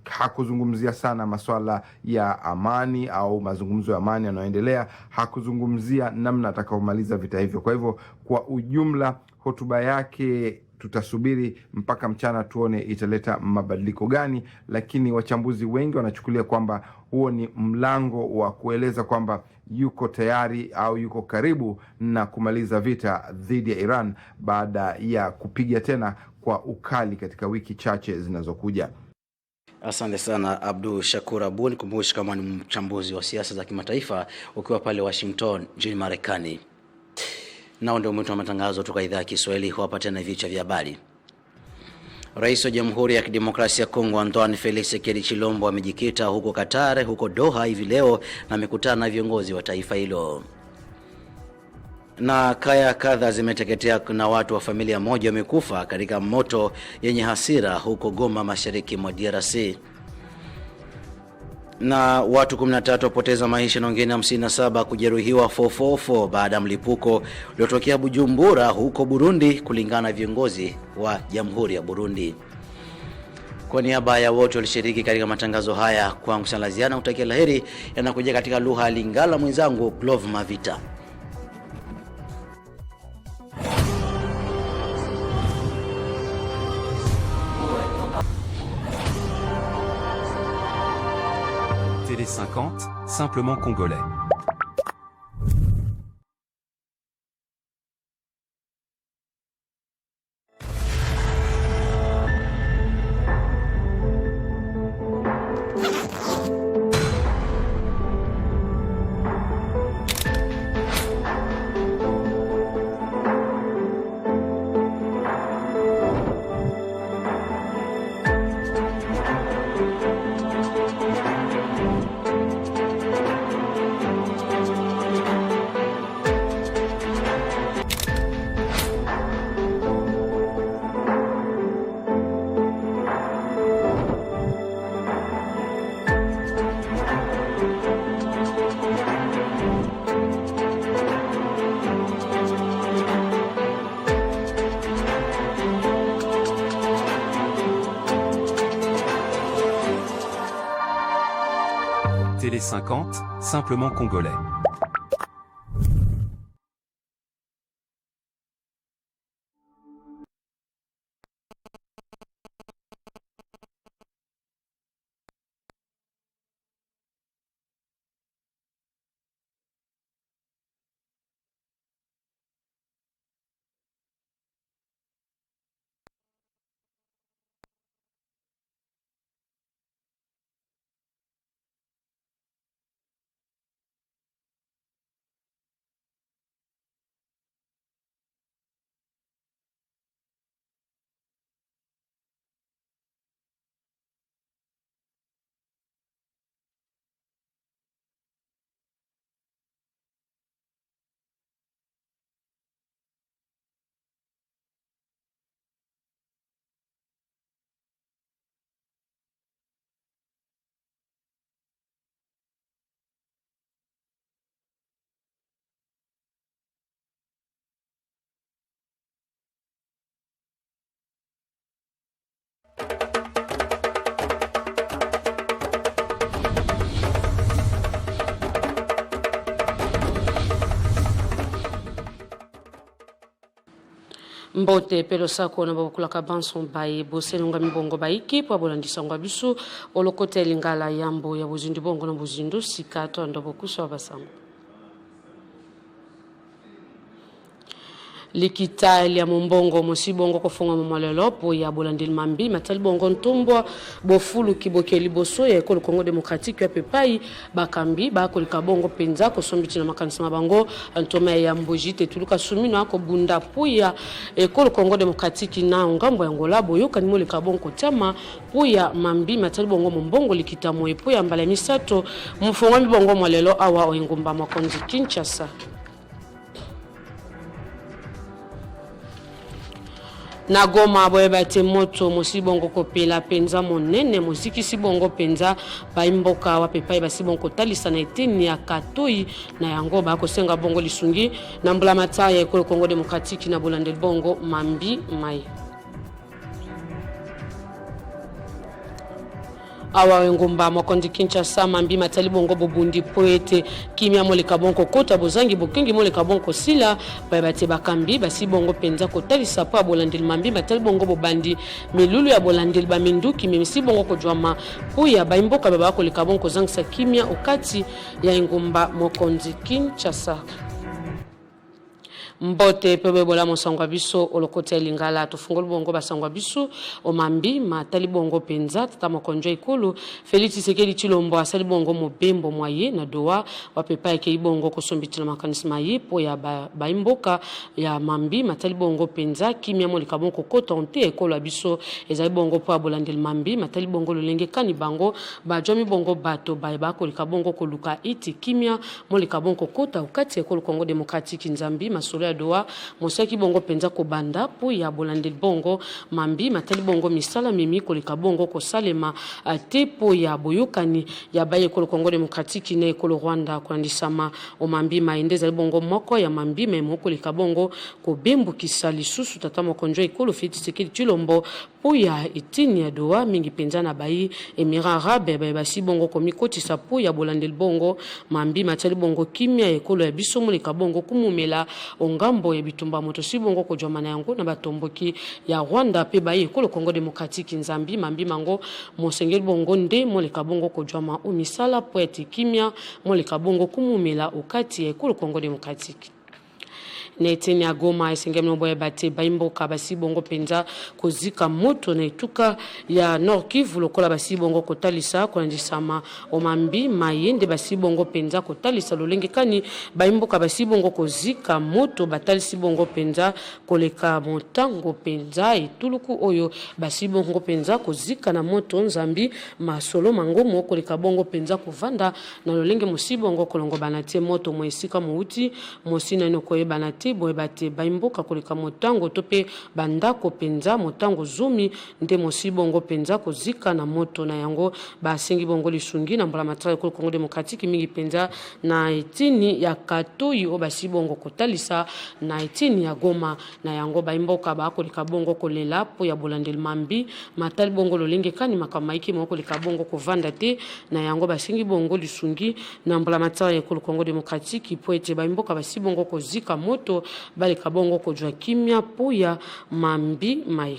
Hakuzungumzia sana masuala ya amani au mazungumzo ya amani yanayoendelea. Hakuzungumzia namna atakaomaliza vita hivyo. Kwa hivyo kwa ujumla hotuba yake tutasubiri mpaka mchana tuone italeta mabadiliko gani, lakini wachambuzi wengi wanachukulia kwamba huo ni mlango wa kueleza kwamba yuko tayari au yuko karibu na kumaliza vita dhidi ya Iran baada ya kupiga tena kwa ukali katika wiki chache zinazokuja. Asante sana Abdul Shakur Abud, kumbushi kama ni mchambuzi wa siasa za kimataifa ukiwa pale Washington nchini Marekani. Nao ndio mwisho wa matangazo kutoka idhaa ya Kiswahili. Hapa tena vichwa vya habari. Rais wa Jamhuri ya Kidemokrasia ya Kongo Antoine Felix Tshisekedi Tshilombo amejikita huko Qatar, huko Doha hivi leo na amekutana na viongozi wa taifa hilo. Na kaya kadha zimeteketea na watu wa familia moja wamekufa katika moto yenye hasira huko Goma, mashariki mwa DRC. Na watu 13 wapoteza maisha na wengine 57 kujeruhiwa 444 baada ya mlipuko uliotokea Bujumbura huko Burundi, kulingana na viongozi wa Jamhuri ya Burundi. Kwa niaba ya wote walishiriki katika matangazo haya, kwa msalaziana utakia laheri yanakuja katika lugha ya Lingala, mwenzangu Glove Mavita. Télé 50, simplement congolais. Télé 50, simplement congolais. Mbote pelo sako na babukula kabanson baye bosenunga mibongo baiki po abolandisa ngwa bisu olokote Lingala yambo ya buzindi bongo na buzindu sikato ndobokuso abasango. Likita ya mbongo musibongo kofunga momolelo po ya bolandil mambi matali bongo ntombwa bofulu kiboke liboso ya ekolo Kongo Demokratiki ya pepai bakambi bakolika bongo penza ko sombiti na makanisa mabango antoma ya mbojite tuluka sumino ako bunda puya ekolo Kongo Demokratiki na ngambo ya Angola boyoka nimole kabongo tama puya mambi matali bongo mbongo likita moepo ya mbala misato mfunga mbongo molelo awa oengumba makonzi Kinshasa. Na Goma boyeba te moto musibongo kopela penza monene musiki sibongo penza baimboka wa pepai basibongo talisa na eteni ya katoi na yango ba kosenga bongo lisungi na mbula mataya ekolo Kongo Demokratiki na bolandel bongo mambi mai. Awa ngomba makondi Kinshasa mambi matali bongo bobundi poete kimia moleka bongo kota bozangi bokengi moleka bongo sila bayabate bakambi basi bongo penza kotalisa pa bolandeli mambi matali bongo bobandi milulu ya bolandeli baminduki mimisi bongo kojwama puya baimboka baba koleka bongo zangisa kimia okati ya ngomba makondi Kinshasa. Mbote pebe bola mosangwa biso olokote lingala tufungol bongo basangwa biso omambi matali bongo penza tata mokonjo ikulu Félix Tshisekedi Tshilombo asali bongo mobembo mwaye na doa wapepa ke ibongo kosombitila makanisma ye po ya baimboka ya mambi matali bongo penza kimia molika bongo kotonte ekolo biso ezali bongo po abolandel mambi matali bongo lolenge kani bango bajomi bongo bato ba kolika bongo koluka iti kimia molika bongo kota ukati ekolo Kongo Démocratique Nzambi masolo doa mosaki bongo penza ko banda po ya bolandel bongo mambi matali bongo misala mimi kolika bongo ko salema te po ya boyokani ya baye ko Kongo Démocratique ne ko Rwanda ko ndisama o mambi maendeza bongo moko ya mambi memo kolika bongo ko bembu kisali susu tata mokonjo ikolo Félix Tshisekedi Tshilombo po ya itini ya doa mingi penza na bayi Emirats Arabes basi bongo ko mikoti sa po ya bolandel bongo mambi matali bongo kimia ekolo ya biso molika bongo kumumela ngambo ya bitumba moto si bongo ko jomana yango na batomboki ya Rwanda pe baye ko Kongo Démocratique Nzambi mambi mango mosengeli bongo nde moleka bongo ko joma omisala poeti kimia moleka bongo kumumela ukati ya ko Kongo Démocratique Neteni ya Goma esengemi nomboya bate baimboka basi bongo penza kozika moto na ituka ya Nord Kivu lokola basi bongo kotalisa kolandisama omambi mayende basi bongo penza kotalisa lolenge kani baimboka basi bongo kozika moto batalisi bongo penza koleka motango penza ituluku oyo basi bongo penza kozika na moto Nzambi masolo mangomo koleka bongo penza kovanda na lolenge musibongo kolongo banate moto moesika muuti mosina inokoye banate boye bate baimboka koleka motango tope bandako penza motango zumi nde mosibongo penza kozika na moto na yango basengi bongo lisungi na mbala matrai ko Kongo Démocratique mingi penza na etini ya Katoi o basibongo kotalisa na etini ya Goma na yango baimboka ba koleka bongo kolela po ya bolandel mambi matali bongo lolenge kani makamaiki moko koleka bongo kovanda te na yango basengi bongo lisungi na mbala matrai ko Kongo Démocratique po ete baimboka basibongo kozika moto baleka bongo kojwa kimia po ya mambi mai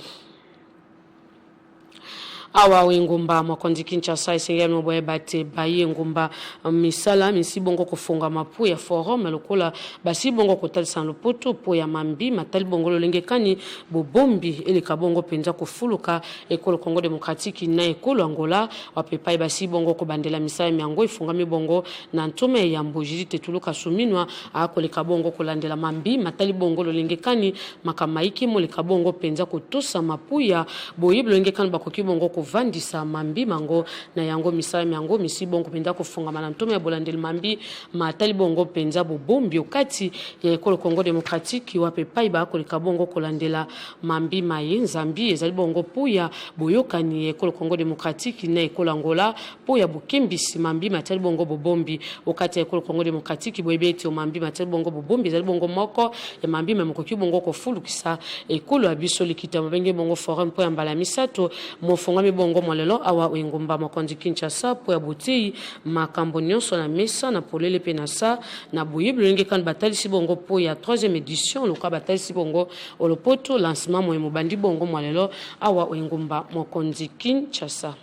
awa wengumba makonzi Kinshasa esengemi moboye bate baye ngumba misala misibongo kofunga mapu ya forum lokola basibongo kotalisa lopoto po ya mambi matali bongo lolenge kani bobombi eleka bongo penza kofuluka ekolo Kongo Démocratique na ekolo Angola wapepai basibongo ko bandela misala miango ifungami bongo na ntome ya mbojiri tetuluka suminwa akoleka bongo kolandela mambi matali bongo lolenge kani makamaiki moleka bongo penza kotosa mapu ya boyibu lolenge kani bakoki bongo vandisa mambi mango na yango misala miango misibongo penza kofunga manantome ya bolandel mambi matali bongo penza bobombi okati ya ekolo Kongo Démocratique wapepai ba koleka bongo kolandela mambi maye Nzambi ezali bongo puya boyokani ekolo Kongo Démocratique na ekolo Angola puya bukembisi mambi matali bongo bobombi okati ya ekolo Kongo Démocratique boyebeti o mambi matali bongo bobombi ezali bongo moko ya mambi memokoki bongo kofulukisa ekolo abiso likita mabenge bongo forum po ya mbala misato mofunga bongo molelo awa wengumba makonzi Kinshasa po ya botei makambo nyonso na mesa na polele penasa na boyebi lenge kan batalisi bongo po ya 3e édition loka batalisi bongo olopoto lancement mo mobandi bongo molelo awa wengumba makonzi Kinshasa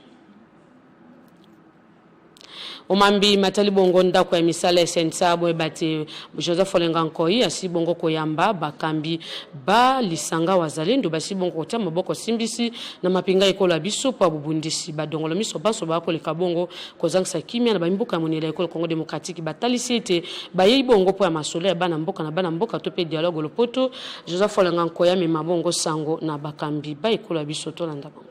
omambi matali bongo ndako ya misala esensa boye bate Joseph Olengankoi asi bongo koyamba bakambi ba lisanga wazalendo basi bongo kotia maboko simbisi na mapinga ekolo biso pa bubundisi badongolo miso baso ba koleka bongo kozangisa kimia na bambuka monela ekolo Kongo Démocratique batalisi ete bayi bongo po ya masolo ya bana mboka to pe dialogue lopoto Joseph Olengankoi mema bongo sango na bakambi ba ekolo biso to landa bongo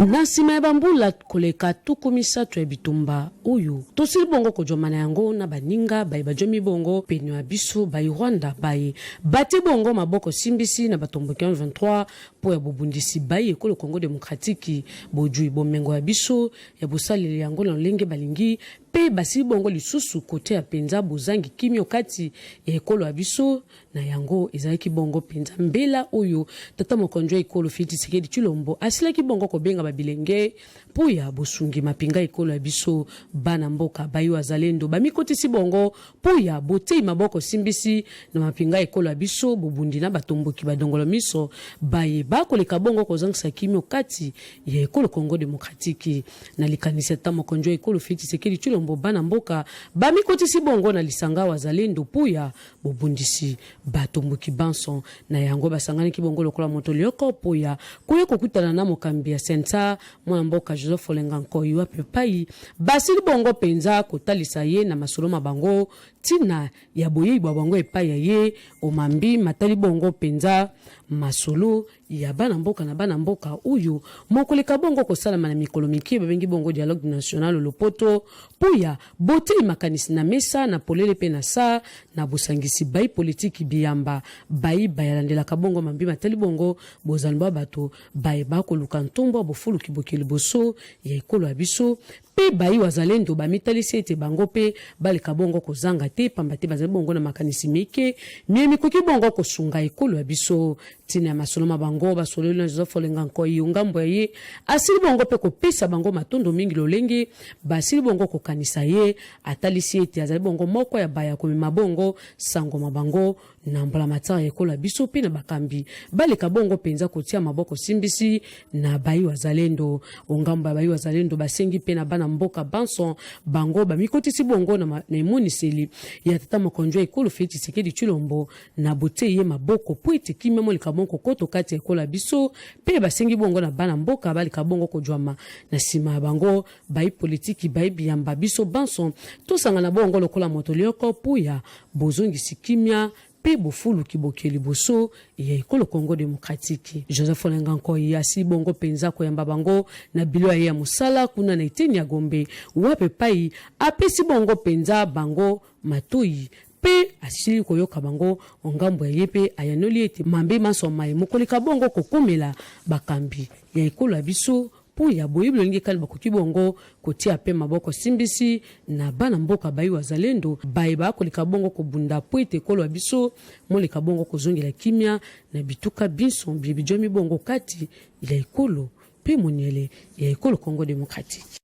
Nasima ya bambula koleka tukumisa tu ebitumba uyu. Tosili bongo kojomana yango na baninga, bai bajomi bongo, penyo abisu, bai Rwanda, bai bate bongo maboko simbisi na batomboki 23 po ya bubundisi bai ekolo Kongo Démocratique bojui bomengo abisu, ya busali yango na lenge balingi, pe basi bongo lisusu kote ya penza bozangi kimio kati ya ekolo abiso na yango ezalaki bongo penza mbela oyo tata mokonjo ekolo Félix Tshisekedi Tshilombo asilaki bongo kobenga babilenge po ya bosungi mapinga ekolo abiso bana mboka bayo azalendo bamikotisi bongo po ya botei maboko simbisi na mapinga ekolo abiso bobundi na batomboki badongolo miso baye bakoleka bongo kozangisa kimio kati ya ekolo Kongo Démocratique na likanisa tata mokonjo ekolo Félix Tshisekedi Tshilombo Chilombo bana mboka bamikotisi bongo na lisanga wazalendo puya bobundisi batomboki banson na yango basangani kibongo lokola moto lioko puya kuye kokutana na mokambi ya Senta mwana mboka Joseph Olenga Nkoyi wa pepai basili bongo penza kotalisa ye na masoloma bango tina ya boyi bango epai ya ye omambi matali bongo penza masolo ya bana mboka na bana mboka uyu mokoleka bongo kosalama na mikolo miki babengi bongo dialogue national lopoto puya boteli makanisi na mesa na polele pe na sa na busangisi bai politiki biyamba bai bayalandela kabongo mambi matali bongo bozalba bato bai bakoluka ntombo bofulu kibokeli boso ya ekolo abiso pe bai wazalendo bamitalisi ete bango pe baleka bongo kozanga te pamba te bazali bongo na makanisi mike miemi koki bongo kosunga ekolo abiso tina ya masoloma bango basololi na Joseph Olenga Nkoyi ngambo ya ye asili bongo pe kopesa bango matondo mingi lolenge basili bongo kokanisa ye atalisi ete azali bongo moko ya baya komema bongo sango mabango na mbala matara ekola biso pe na bakambi baleka bongo penza kotia maboko simbisi na bai wazalendo ngambo ya bai wazalendo basengi pe na bana mboka banson bango bamikotisi bongo na emoniseli ya tata mokonjo ekolo Félix Tshisekedi Tshilombo na bote ye maboko po ete kimemo likabongo koto kati ekola biso pe basengi bongo na bana mboka baleka bongo kojwama na sima bango bai politiki bai biyamba biso banson tosanga na bongo lokola moto lioko puya bozongisi kimia pe bofulu kibokeli boso ya ekolo Congo Démocratique. Joseph Olenga Nkoyi asi bongo penza koyamba bango na bilo ya musala kuna na iteni ya Gombe wape pai apesi bongo penza bango matoi pe asili koyoka bango ongambo ya yepe ayanoli ete mambe masoma mokoleka bongo kokomela bakambi ya ekolo abiso po ya boyiblo lingi kali bakoki bongo kotia pe maboko simbisi na bana mboka bai wazalendo bai bakoleka bongo kobunda po ete ekolo abiso moleka bongo kozongela kimia na bituka biso bibijomi bongo kati ila ekolo pe moniele ya ekolo Congo Démocratique.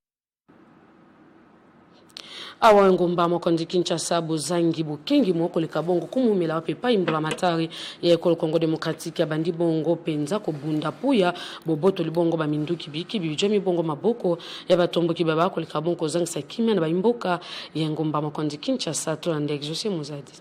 Awa ngomba mokondi Kinshasa bozangi bukengi moko lekabongo kumumela wapepa imbola matari ya ekolo Congo Démocratique abandi bongo penza kobunda puya boboto libongo baminduki biki bijomi bongo maboko ya batomboki babako lekabongo zangisa kimia na baimboka ya ngomba mokondi Kinshasa to ande exaucé muzadi.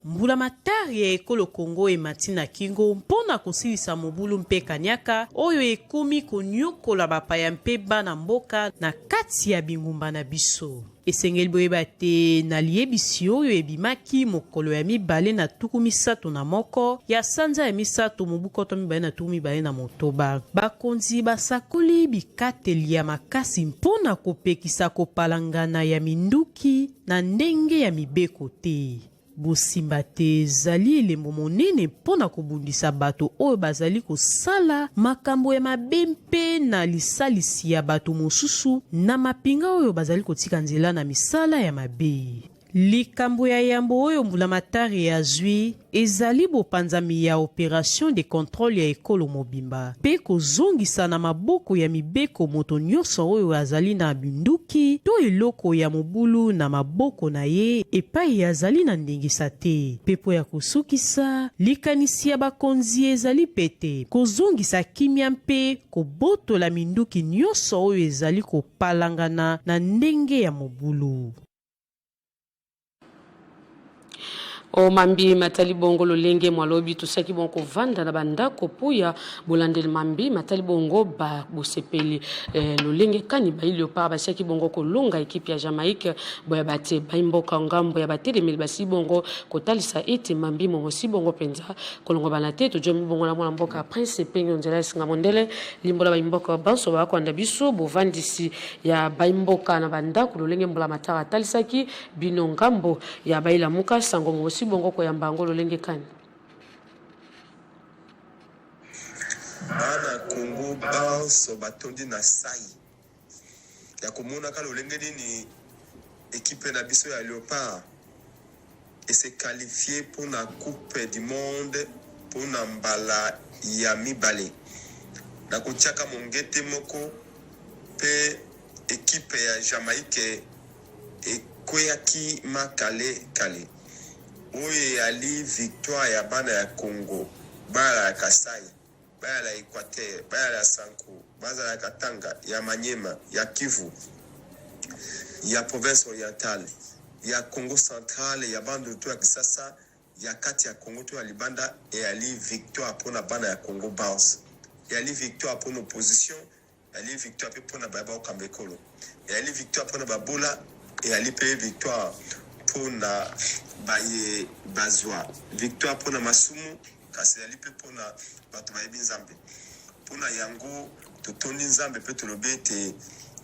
Mbula matari ya ekolo Congo ematina kingo mpona kosilisa mobulu mpe kanyaka oyo ekumi konyokola bapaya mpe bana mboka na kati ya bingumba na biso. Esengeli boyeba te na liebisi oyo ebimaki mokolo ya mibale na tuku misato na moko ya sanza ya misato mobukoto mibale na tuku mibale na motoba. Bakonzi basakoli bikateli ya makasi mpona kopekisa kopalangana ya minduki na ndenge ya mibeko te. Bosimba te zali elembo monene mpona kobundisa bato oyo bazali kosala makambo ya mabempe na lisalisi ya bato mosusu na mapinga oyo bazali kotika nzela na misala ya mabe. Likambo ya yambo oyo mbula matari ya zwi ezali bopanzami ya opération de contrôle ya ekolo mobimba pe kozongisa na maboko ya mibeko moto nyonso oyo azali na binduki to eloko ya mobulu na maboko na ye epai azali na ndengisa te. Pepo ya kosukisa likanisi ya bakonzi ezali pete kozongisa kimia mpe kobotola minduki nyonso oyo ezali kopalangana na ndenge ya mobulu. O mambi matali bongo lolenge mwalobi tusaki bongo vanda na bandako puya bolandeli mambi matali bongo ba bosepeli lolenge kani ba ilio pa basaki bongo kolonga ekipe ya Jamaïque boya bate baimboka ngambo ya batele meli basi bongo kotalisa ete mambi mongo si bongo penza kolongo banate to jomi bongo la mwana mboka prince penyo nzela singa mondele limbola baimboka banso ba kwanda biso bovandisi ya baimboka na bandako lolenge mbola matara talisaki bino ngambo ya baila muka sango si bongo ko yambango lolenge kani bana Congo banso batondi na sai ya komona ka lolenge nini équipe na biso ya Léopard et se qualifier pour la coupe du monde pour na mbala ya mibale na kotiaka mongete moko pe équipe ya Jamaïque ekoyaki makale kale oye ali victoire ya bana ya Congo bala ya Kasai bala ya Equateur bala ya Sanko bala ya Katanga ya Manyema ya Kivu il y a province orientale, il y a Congo central, il y a bande to ya Kisasa, il y a kati ya Congo to ya Libanda et ali victoire pour na bana ya Congo Bounce. Et ali victoire pour l'opposition, ali victoire pour na baba Kambekolo. Et ali victoire pour na babola et ali paye victoire pour na baye bazwa. Victoire pour na masumu kasi ali pe pour na bato baye binzambe. Pour na yango totondi nzambe pe tolobe te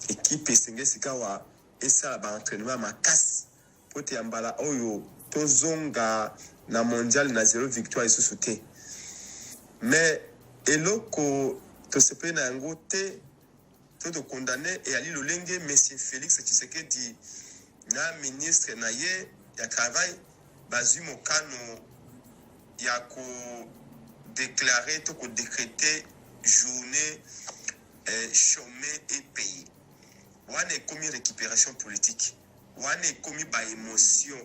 équipe esenge sikawa esa ba entraînement makasi po te ambala oyo tozonga na mondial na 0 victoire isusu te. Mais eloko to sepe na yango te to condamné et ali lolenge monsieur Félix Tshisekedi na ministre na ye ya travail bazui mokano ya ko déclarer to ko décréter journée chômé et payé. Wane komi récupération politique. Wane komi ba émotion.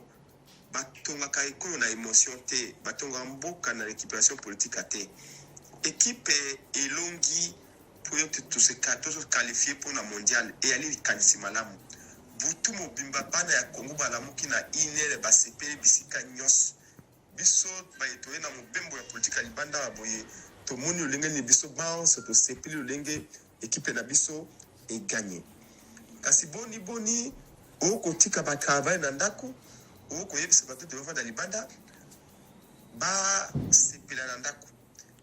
Batonga ka ekolo na émotion te. Batonga mboka na récupération politique ate. Équipe elongi pour tous ces cartes qualifiés pour la mondiale et aller kanisi malamu. Butu mobimba bana ya Congo balamuki na inere ba sepele bisika nyos. Biso ba etoye na mobembo ya politique libanda aboye. To moni olenge ni biso bounce to sepele olenge équipe na biso et gagner. Kasi boni oko tika ba travail na ndako oko yebisa bato de vendre libanda ba sepela na ndako.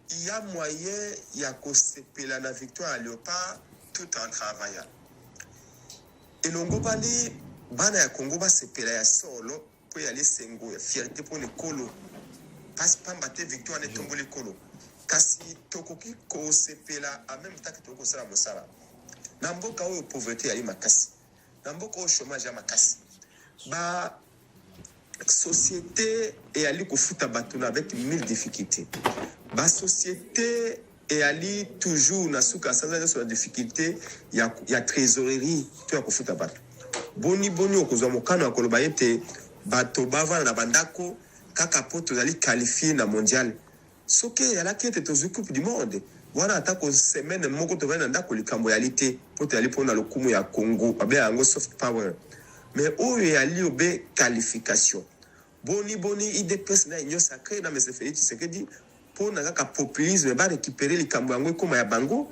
Il y a moyen ya ko sepela na victoire à Léopard tout en travaillant. Et longo bani bana ya Congo ba sepela ya solo pour y aller sengo ya fierté pour le kolo. Passe pas battre victoire ne tombe le kolo. Kasi tokoki ko sepela en même temps que toko sala mosala. Na mboka oyo pauvreté ya makasi. Na mboka oyo chômage ya makasi. Ba société et ali ko futa batuna avec 1000 difficultés. Ba société et ali toujours na suka sans sur la difficulté ya trésorerie to ya ko futa batu. Boni okozwa mokano akoloba yete bato bava na bandako kaka poto zali qualifié na mondial. Soke yala kete to coupe du monde. Wana atako semaine moko to vena ndako likambo yalité poto yali pona lokumu ya Congo abe yango soft power. Mais oyo yali obe qualification. Boni IDPS na inyo sacré na mese Félix Tshisekedi pona kaka populisme ba récupérer likambo yango koma ya bango.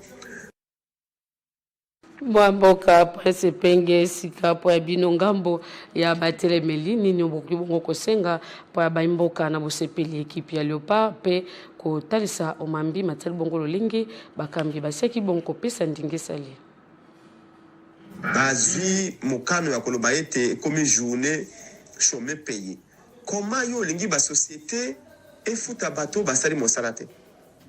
Mboka presse penge sika po ya bino ngambo ya batelemeli nini oboki bongo kosenga po ya baimboka na bosepeli ekipe ya Léopard pe ko talisa omambi matali bongo lolingi bakambi baseki bongo kopesa ndinge sali. Bazui mokano ya koloba ete comme journée chômé payé. Comment yo lingi ba société e futa bato basali mosalate.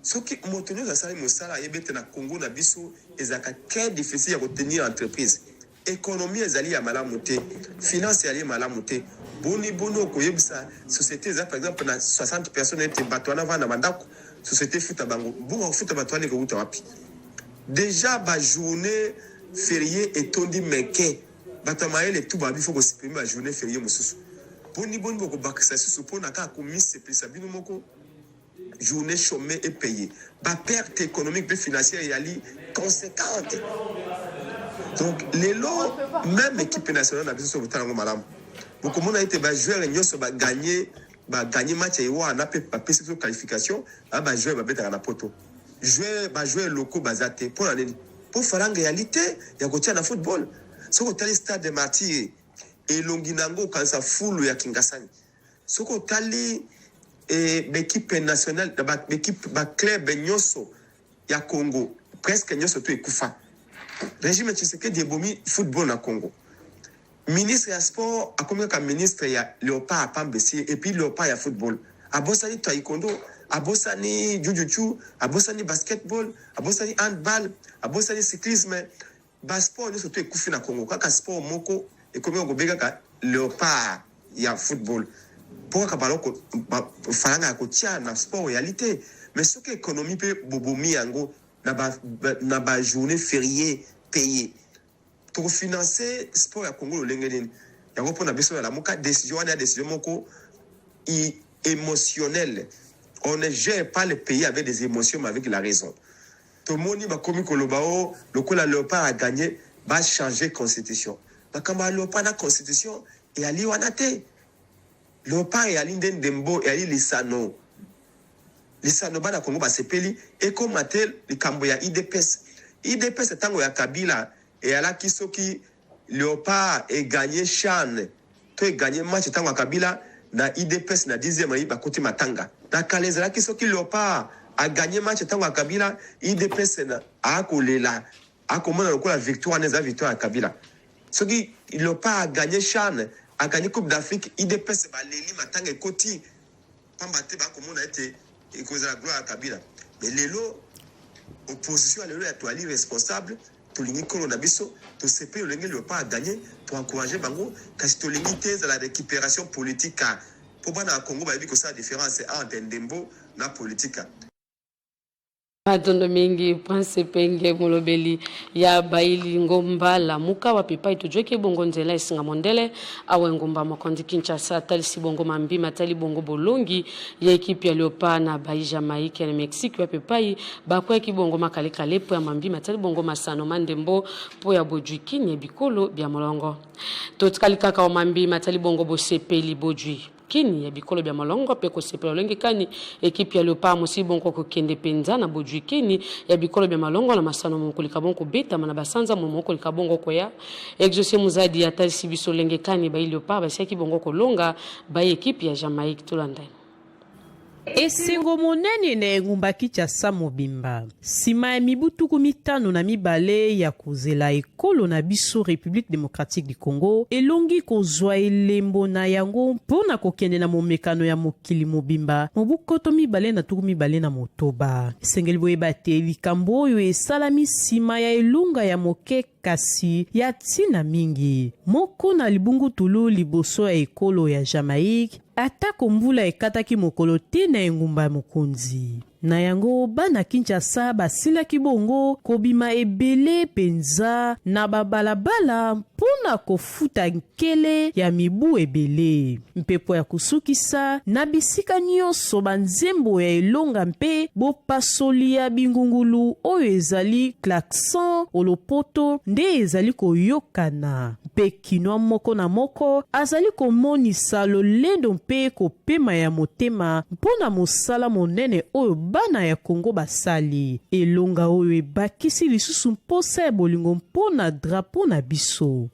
Soki motonyo za sali mosala yebete na Congo na biso ezaka très difficile ya retenir entreprise. Économie ezali ya malamu te, finance ezali malamu te. Boni okoyebisa société za par exemple na 60 personnes ete bato na vana mandako société futa bango. Bunga futa bato ne ko uta wapi. Déjà ba journée férié etondi meke. Bato maele tout ba bifo ko supprimer ba journée férié mosusu. Boni ko bakisa susu pona ka ko mise pesa bino moko. Journée chômée et payée. La perte économique et financière est conséquente. Donc, les lots, même l'équipe nationale n'a pas besoin de faire un malam. Donc, comme on a été joueur, on a gagné match et on a pas cette qualification, on joueur va mettre à la poto. Joueur locaux basaté pour faire une réalité, il y a côté dans football. Ce qu'on a le stade de Martyrs et Longinango quand ça foule ya Kingasani. Ce qu'on a et l'équipe nationale, l'équipe club Nyoso ya Congo, presque Nyoso tout ekufa. Régime Tshisekedi ebomi football na Congo. Ministre ya sport a combien comme ministre ya Léopard à Pambesi et puis Léopard ya football. Abosani taekwondo, abosani jujutsu, abosani basketball, abosani handball, abosani cyclisme. Ba sport Nyoso tout ekufi na Congo. Kaka sport moko et combien gobeka ka Léopard ya football. Pour que baloko faranga kotia na sport réalité mais ce que économie peut bobomi yango na ba journée fériée payée pour financer sport ya Congo lengeni yango pona biso la moka décision moko émotionnelle. On ne gère pas le pays avec des émotions mais avec la raison. Tout le monde va comme kolobao le Léopard a gagné va changer constitution makamba lopa na constitution et ali wanate lopa et ali ndembo et ali lisano bana Congo basepeli et comme atel likambo ya IDPS tango ya Kabila et ala kisoki Léopard et gagné Chan to gagné match tango ya Kabila na IDPS na 10e mai bakoti matanga na kalezala kisoki Léopard a gagné match tango ya Kabila IDPS na akolela akomona lokola victoire neza victoire ya Kabila soki Léopard a gagné Chan a gagné Coupe d'Afrique IDPS baleli matanga ekoti pamba te bakomona ete ekozala gloire ya Kabila mais lelo opposition à lelo ya toali responsable tolingi kolo na biso to sepe olingi Léopard a gagné to encourager bango kasi tolingi te za la récupération politique pour bana Congo ba biko sa différence entre ndembo na politique. Matondo mingi Prince Penge Molobeli ya baili ngomba la muka wa pipa itujweke bongo nzela isinga mondele awe ngomba makondi Kinshasa talisi bongo mambi matali bongo bolongi ya ekipi ya Léopard na bayi Jamaïque na Mexique wa pipa bakwa kibongo makale kale po ya mambi matali bongo masano mandembo po ya bojwiki nye bikolo bya molongo totkali kaka wa mambi matali bongo bosepeli bojwi kini ya bikolo bya malongo pe ko sepela lenge kani ekipi ya Léopard musi bonko ko kende penza na bojwi kini ya bikolo bya malongo na masano monkolika bonko beta mana basanza monkolika bongo ko ya exaucer muzadi ya talisi biso lenge kani ba Léopard ba seki bongo ko longa ba ekipi ya Jamaïque Tolanda. Esengo monene na engumba Kinshasa mobimba sima ya mibutuku mitano na mibale ya kozela ekolo na biso République démocratique du Congo elongi kozwa elembo na yango mpona kokende na momekano ya mokili mobimba mobukoto mibale na tuku mibale na motoba esengeli boyeba te likambo oyo esalami sima ya elunga ya moke kasi ya tina mingi moko na libungu tulu liboso ya ekolo ya Jamaïque atako mbula ekataki mokolo te na engumba mokonzi na yango bana Kinshasa basilaki bongo kobima ebele penza na babalabala mpona kofuta nkele ya mibu ebele mpepo ya kusukisa na bisika nyonso banzembo ya elonga mpe bopasoli ya bingungulu oyo ezali klaxon olopoto nde ezali koyokana mpe kinwa moko na moko azali komonisa lolendo mpe kopema ya motema mpona mosala monene oyo bana ya Congo basali elonga oyo ebakisi lisusu mposa ya bolingo mpona drapo na biso.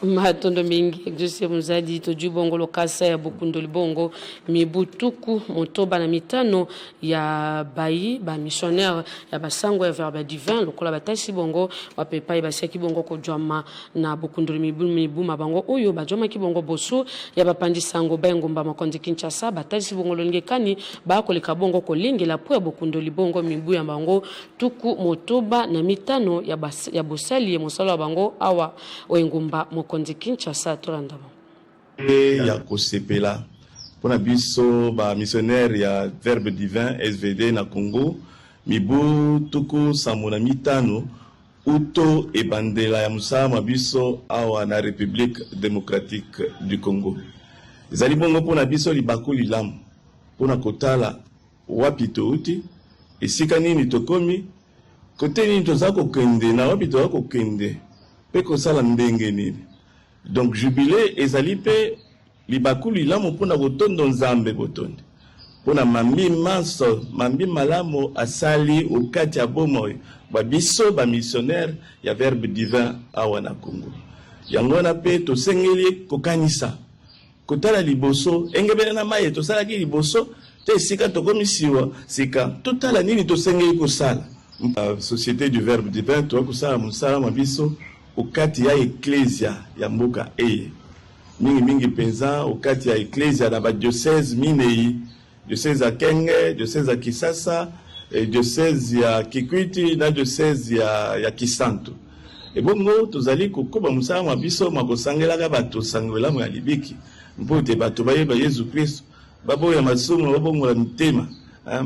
Matondo mingi exaucer muzadi toju bongo lokasa ya Bukundo libongo mibutuku motoba na mitano ya bayi ba missionnaire ya basango ya verbe divin lokola batasi bongo wapepa ibasaki bongo kojwama na Bukundo mibuma bango oyo bajoma ki bongo boso ya bapandi sango bengomba makondi Kinshasa batasi bongo longekani ba koleka bongo kolingela po ya Bukundo libongo mibu ya bango tuku motoba na mitano ya bosali ya mosala bango awa wengomba kondi Kinshasa Tolanda ya kosepela pona biso ba missionnaire ya verbe divin SVD na Congo mibu tuku samona mitano uto ebandela ya musama biso awa na République démocratique du Congo ezali bongo pona biso libako lilamu pona kotala wapi touti esika nini tokomi kote nini tozako kende na wapi tozako kende pe kosala ndenge nini. Donc jubilé ezali pe libakulu ilamu pona kotondo nzambe botonde pona mambi manso mambi malamo asali okati ya bomoy ba biso ba missionnaire ya verbe divin awa na Congo yango na pe to sengeli kokanisa kotala liboso engebele na maye to sala ki liboso te sika to komisiwa sika totala nini to sengeli kosala société du verbe divin to kosala musala mabiso okati ya ecclesia ya mboka mingi penza okati ya ecclesia na ba diocèse minei diocèse ya Kenge diocèse ya Kisasa diocèse ya Kikwiti na diocèse ya Kisantu ebongo tozali kokoba musala mabiso makosangelaka bato sangela mo ya libiki mpote bato bayeba Yesu Kristo baboya masumu babongola mitema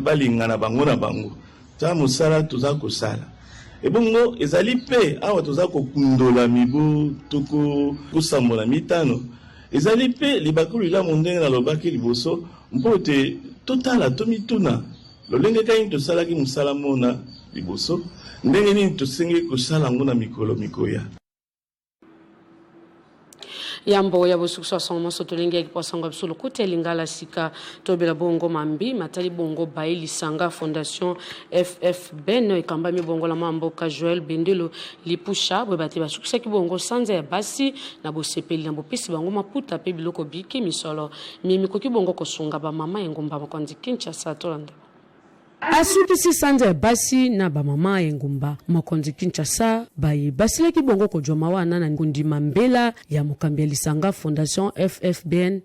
balingana bango na bango ta musala toza kosala ebongo ezali pe awa toza kokundola mibu tuku kusambola mitano ezali pe libakulu la mondenge na lobaki liboso mpote totala tomituna lolenge kani tosalaki musala mona liboso ndenge nini tosengi kosala yango na mikolo mikoya. Yambo ya bosukusa songo sotolingi ya kiposanga bisolo kote lingala sika tobela bongo mambi matali bongo baili sanga fondation FFBN ikamba mi bongo la mambo ka Joel Bendelo lipusha bwe bati basukisa ki bongo sanza ya basi na bosepeli na bopisi bango maputa pe biloko biki misolo mimi ko ki bongo kosunga ba mama engumba makonzi Kinshasa tolanda asukisi sanza ya basi na ba mama engumba makonzi Kinshasa bayi basile ki bongo ko joma wana na ngundima mbela ya mokambi lisanga fondation FFBN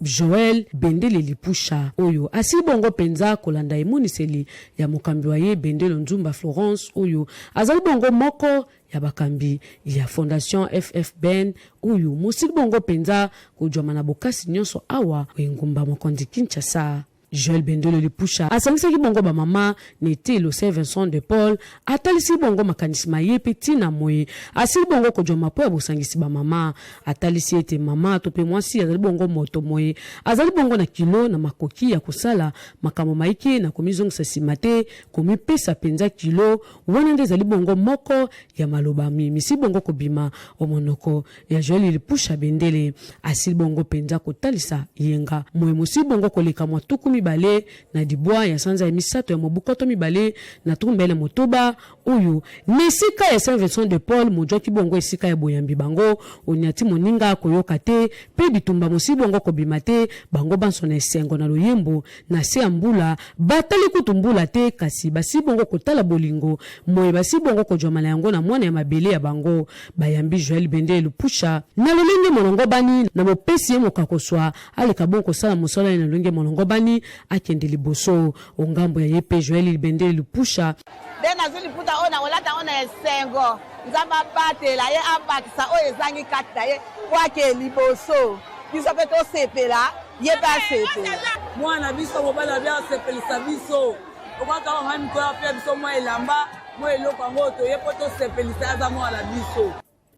Joel Bendele lipusha oyo asi bongo penza kolanda imuniseli ya mokambi wa ye Bendelo Nzumba Florence oyo azali bongo moko ya bakambi ya fondation FFBN oyo musili bongo penza ko joma na bokasi nyonso awa engumba makonzi Kinshasa. Joel Bendelo lipusha asangisa ki bongo ba mama nete lo Saint Vincent de Paul atalisi bongo makanisma ye peti na moye asili bongo ko joma po abosangisi ba mama atalisi ete mama to pe mwasi azali bongo moto moye azali bongo na kilo na makoki ya kusala makamo maike na komizongisa simate komipesa penza kilo wana nde azali bongo moko ya maloba misi bongo kobima omonoko ya Joel lipusha Bendele asili bongo penza kotalisa yenga moye musi bongo koleka mwatuku mibale na dibwa ya sanza ya misato ya mobukoto mibale na tumbele motoba uyu nesika ya Saint Vincent de Paul mojoki bongo esika ya boyambi bango onyati moninga koyoka te pe bitumba mosi bongo kobimate bango banso na esengo na loyembo na se ambula batali kutumbula te kasi basi bongo kotala bolingo moye basi bongo kojoma na yango na mwana ya mabele ya bango bayambi Joel Bendele lupusha na lolenge molongo bani na mopesi ye mokakoswa aleka bongo sala mosala na lolenge molongo bani akende liboso ongambo ya yepe Joel Bendele lupusha dena zili puta ona olata ona esengo nzamba batela ye abakisa o ezangi kata ye kwake liboso biso pe to sepela ye ba sepela mwana biso mobala bya sepelisa biso okwaka wa mami ko apia biso mo elamba mo eloko ngo to ye poto sepelisa za mo ala biso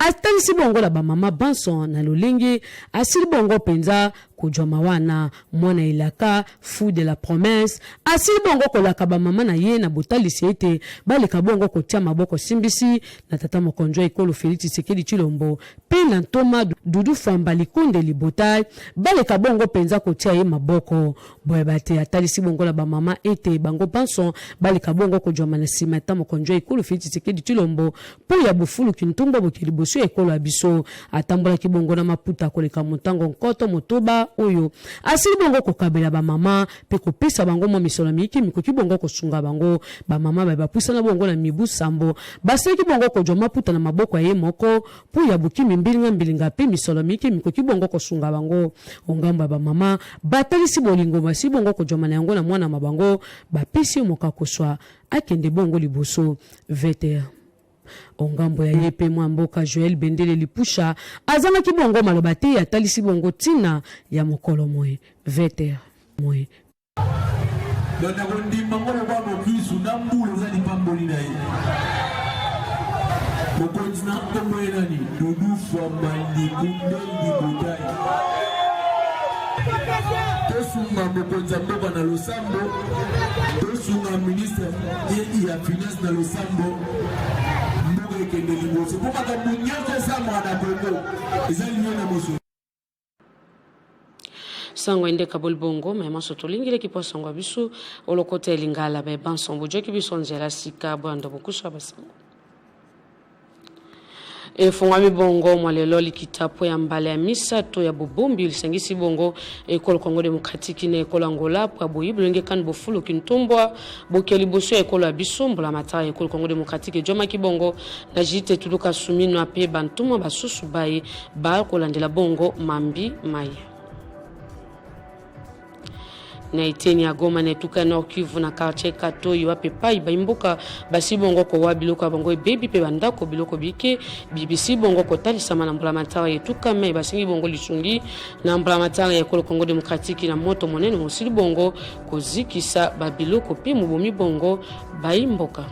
atalisi bongo la ba mama banson na lolenge asili bongo penza kujoma wana mwana ilaka fou de la promesse asili bongo kolaka ba mama na ye na botalisi ete baleka bongo kotia maboko simbisi na tata mokonjo ekolo Félix Tshisekedi Tshilombo pe na ntoma Dudu Famba Likonde Libotai baleka bongo penza kotia ye maboko boye bate atalisi bongo la ba mama ete bango banson baleka bongo kujoma na sima tata mokonjo ekolo Félix Tshisekedi Tshilombo po ya bufulu kintumba bokeli ekolo abiso atambola ki bongo na maputa koleka motango nkoto motoba oyo asili bongo kokabela ba mama pe kopesa bango mo misolo miki mikoki bongo kosunga bango ba mama ba bapusa na bongo na mibu sambo baseki bongo kojoma maputa na maboko ya ye moko po ya buki mbilinga pe misolo miki mikoki bongo kosunga bango ongamba ba mama batalisi bolingo basi bongo kojoma na yango na mwana mabango bapesi mokakoswa akende bongo liboso veter ongambo ya yepe mwamboka Joel Bendele lipusha azama ki bongo maloba te atalisi bongo tina ya mokolo moye veter moye dona kondima ngolo kwa mokisu na mbulu za lipamboli na ye mokonzi na nkombo ye nani Dudu Famba Likonde Libotai tosunga mokonzi mboka na losambo tosunga ministre ya finance na losambo kende liboso pour ka munyoto sa mwana bongo ezali nyona moso sango ende kabol bongo mais maso tolingile ki posongo bisu olokote lingala be bansombo joki biso nzela sika bwanda bokuswa basango efungwami bongo mwalelo likitapo ya mbale ya misato ya bobombi lisangisi bongo ekolo Congo Démocratique na ekolo Angola po boyibu lenge kan bofulu kintombwa bokeli boso ekolo abisombo la matara ekolo Congo Démocratique joma ki bongo na jite tuluka sumino ape bantumo basusu baye ba kolandela bongo mambi mai na iteni ya Goma na etuka na Kivu na quartier Katoi wape pai baimbuka basi bongo ko wabiloko bongo baby pe bandako biloko bike BBC bongo ko talisa mana mbula matawa etuka me basingi bongo lisungi na mbula matawa ya Congo Démocratique na moto monene mosili bongo ko zikisa babiloko pe mubomi bongo baimboka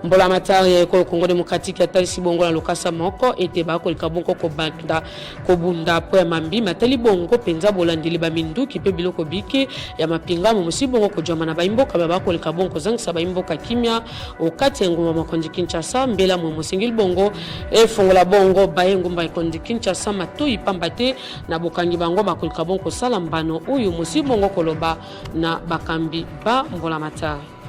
mbola matari ya ekolo Congo Démocratique ya talisi bongo na lokasa moko ete bakolika bongo kobunda po ya mambi matali bongo penza bolandeli baminduki pe biloko biki ya mapingamo musi bongo kojama na baimboka bakolika bongo zangisa baimboka kimia okati ya nguma makonzi Kinshasa mbela mu musingili bongo efongola bongo baye ngumba ikondi Kinshasa matoi pambate na bokangi bango bakolika bongo sala mbano uyu musi bongo koloba na bakambi ba mbola matari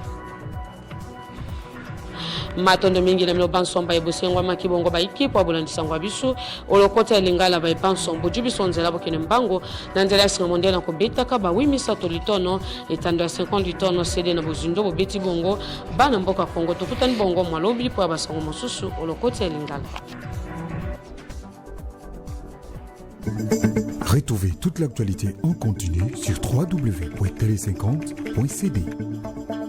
matondo mingi na milobansomba ebosengwa makibongo ba equipe abolandisangwa biso olokota elingala ba epansombo jubiso nzela bokene mbango na nzela ya mondial na kobetaka ba 800 litono etando ya 50 litono cd na bozindo bobeti bongo bana mboka Kongo tokutani bongo mwalobi po abasango mosusu olokota elingala. Retrouvez toute l'actualité en continu sur www.tele50.cd.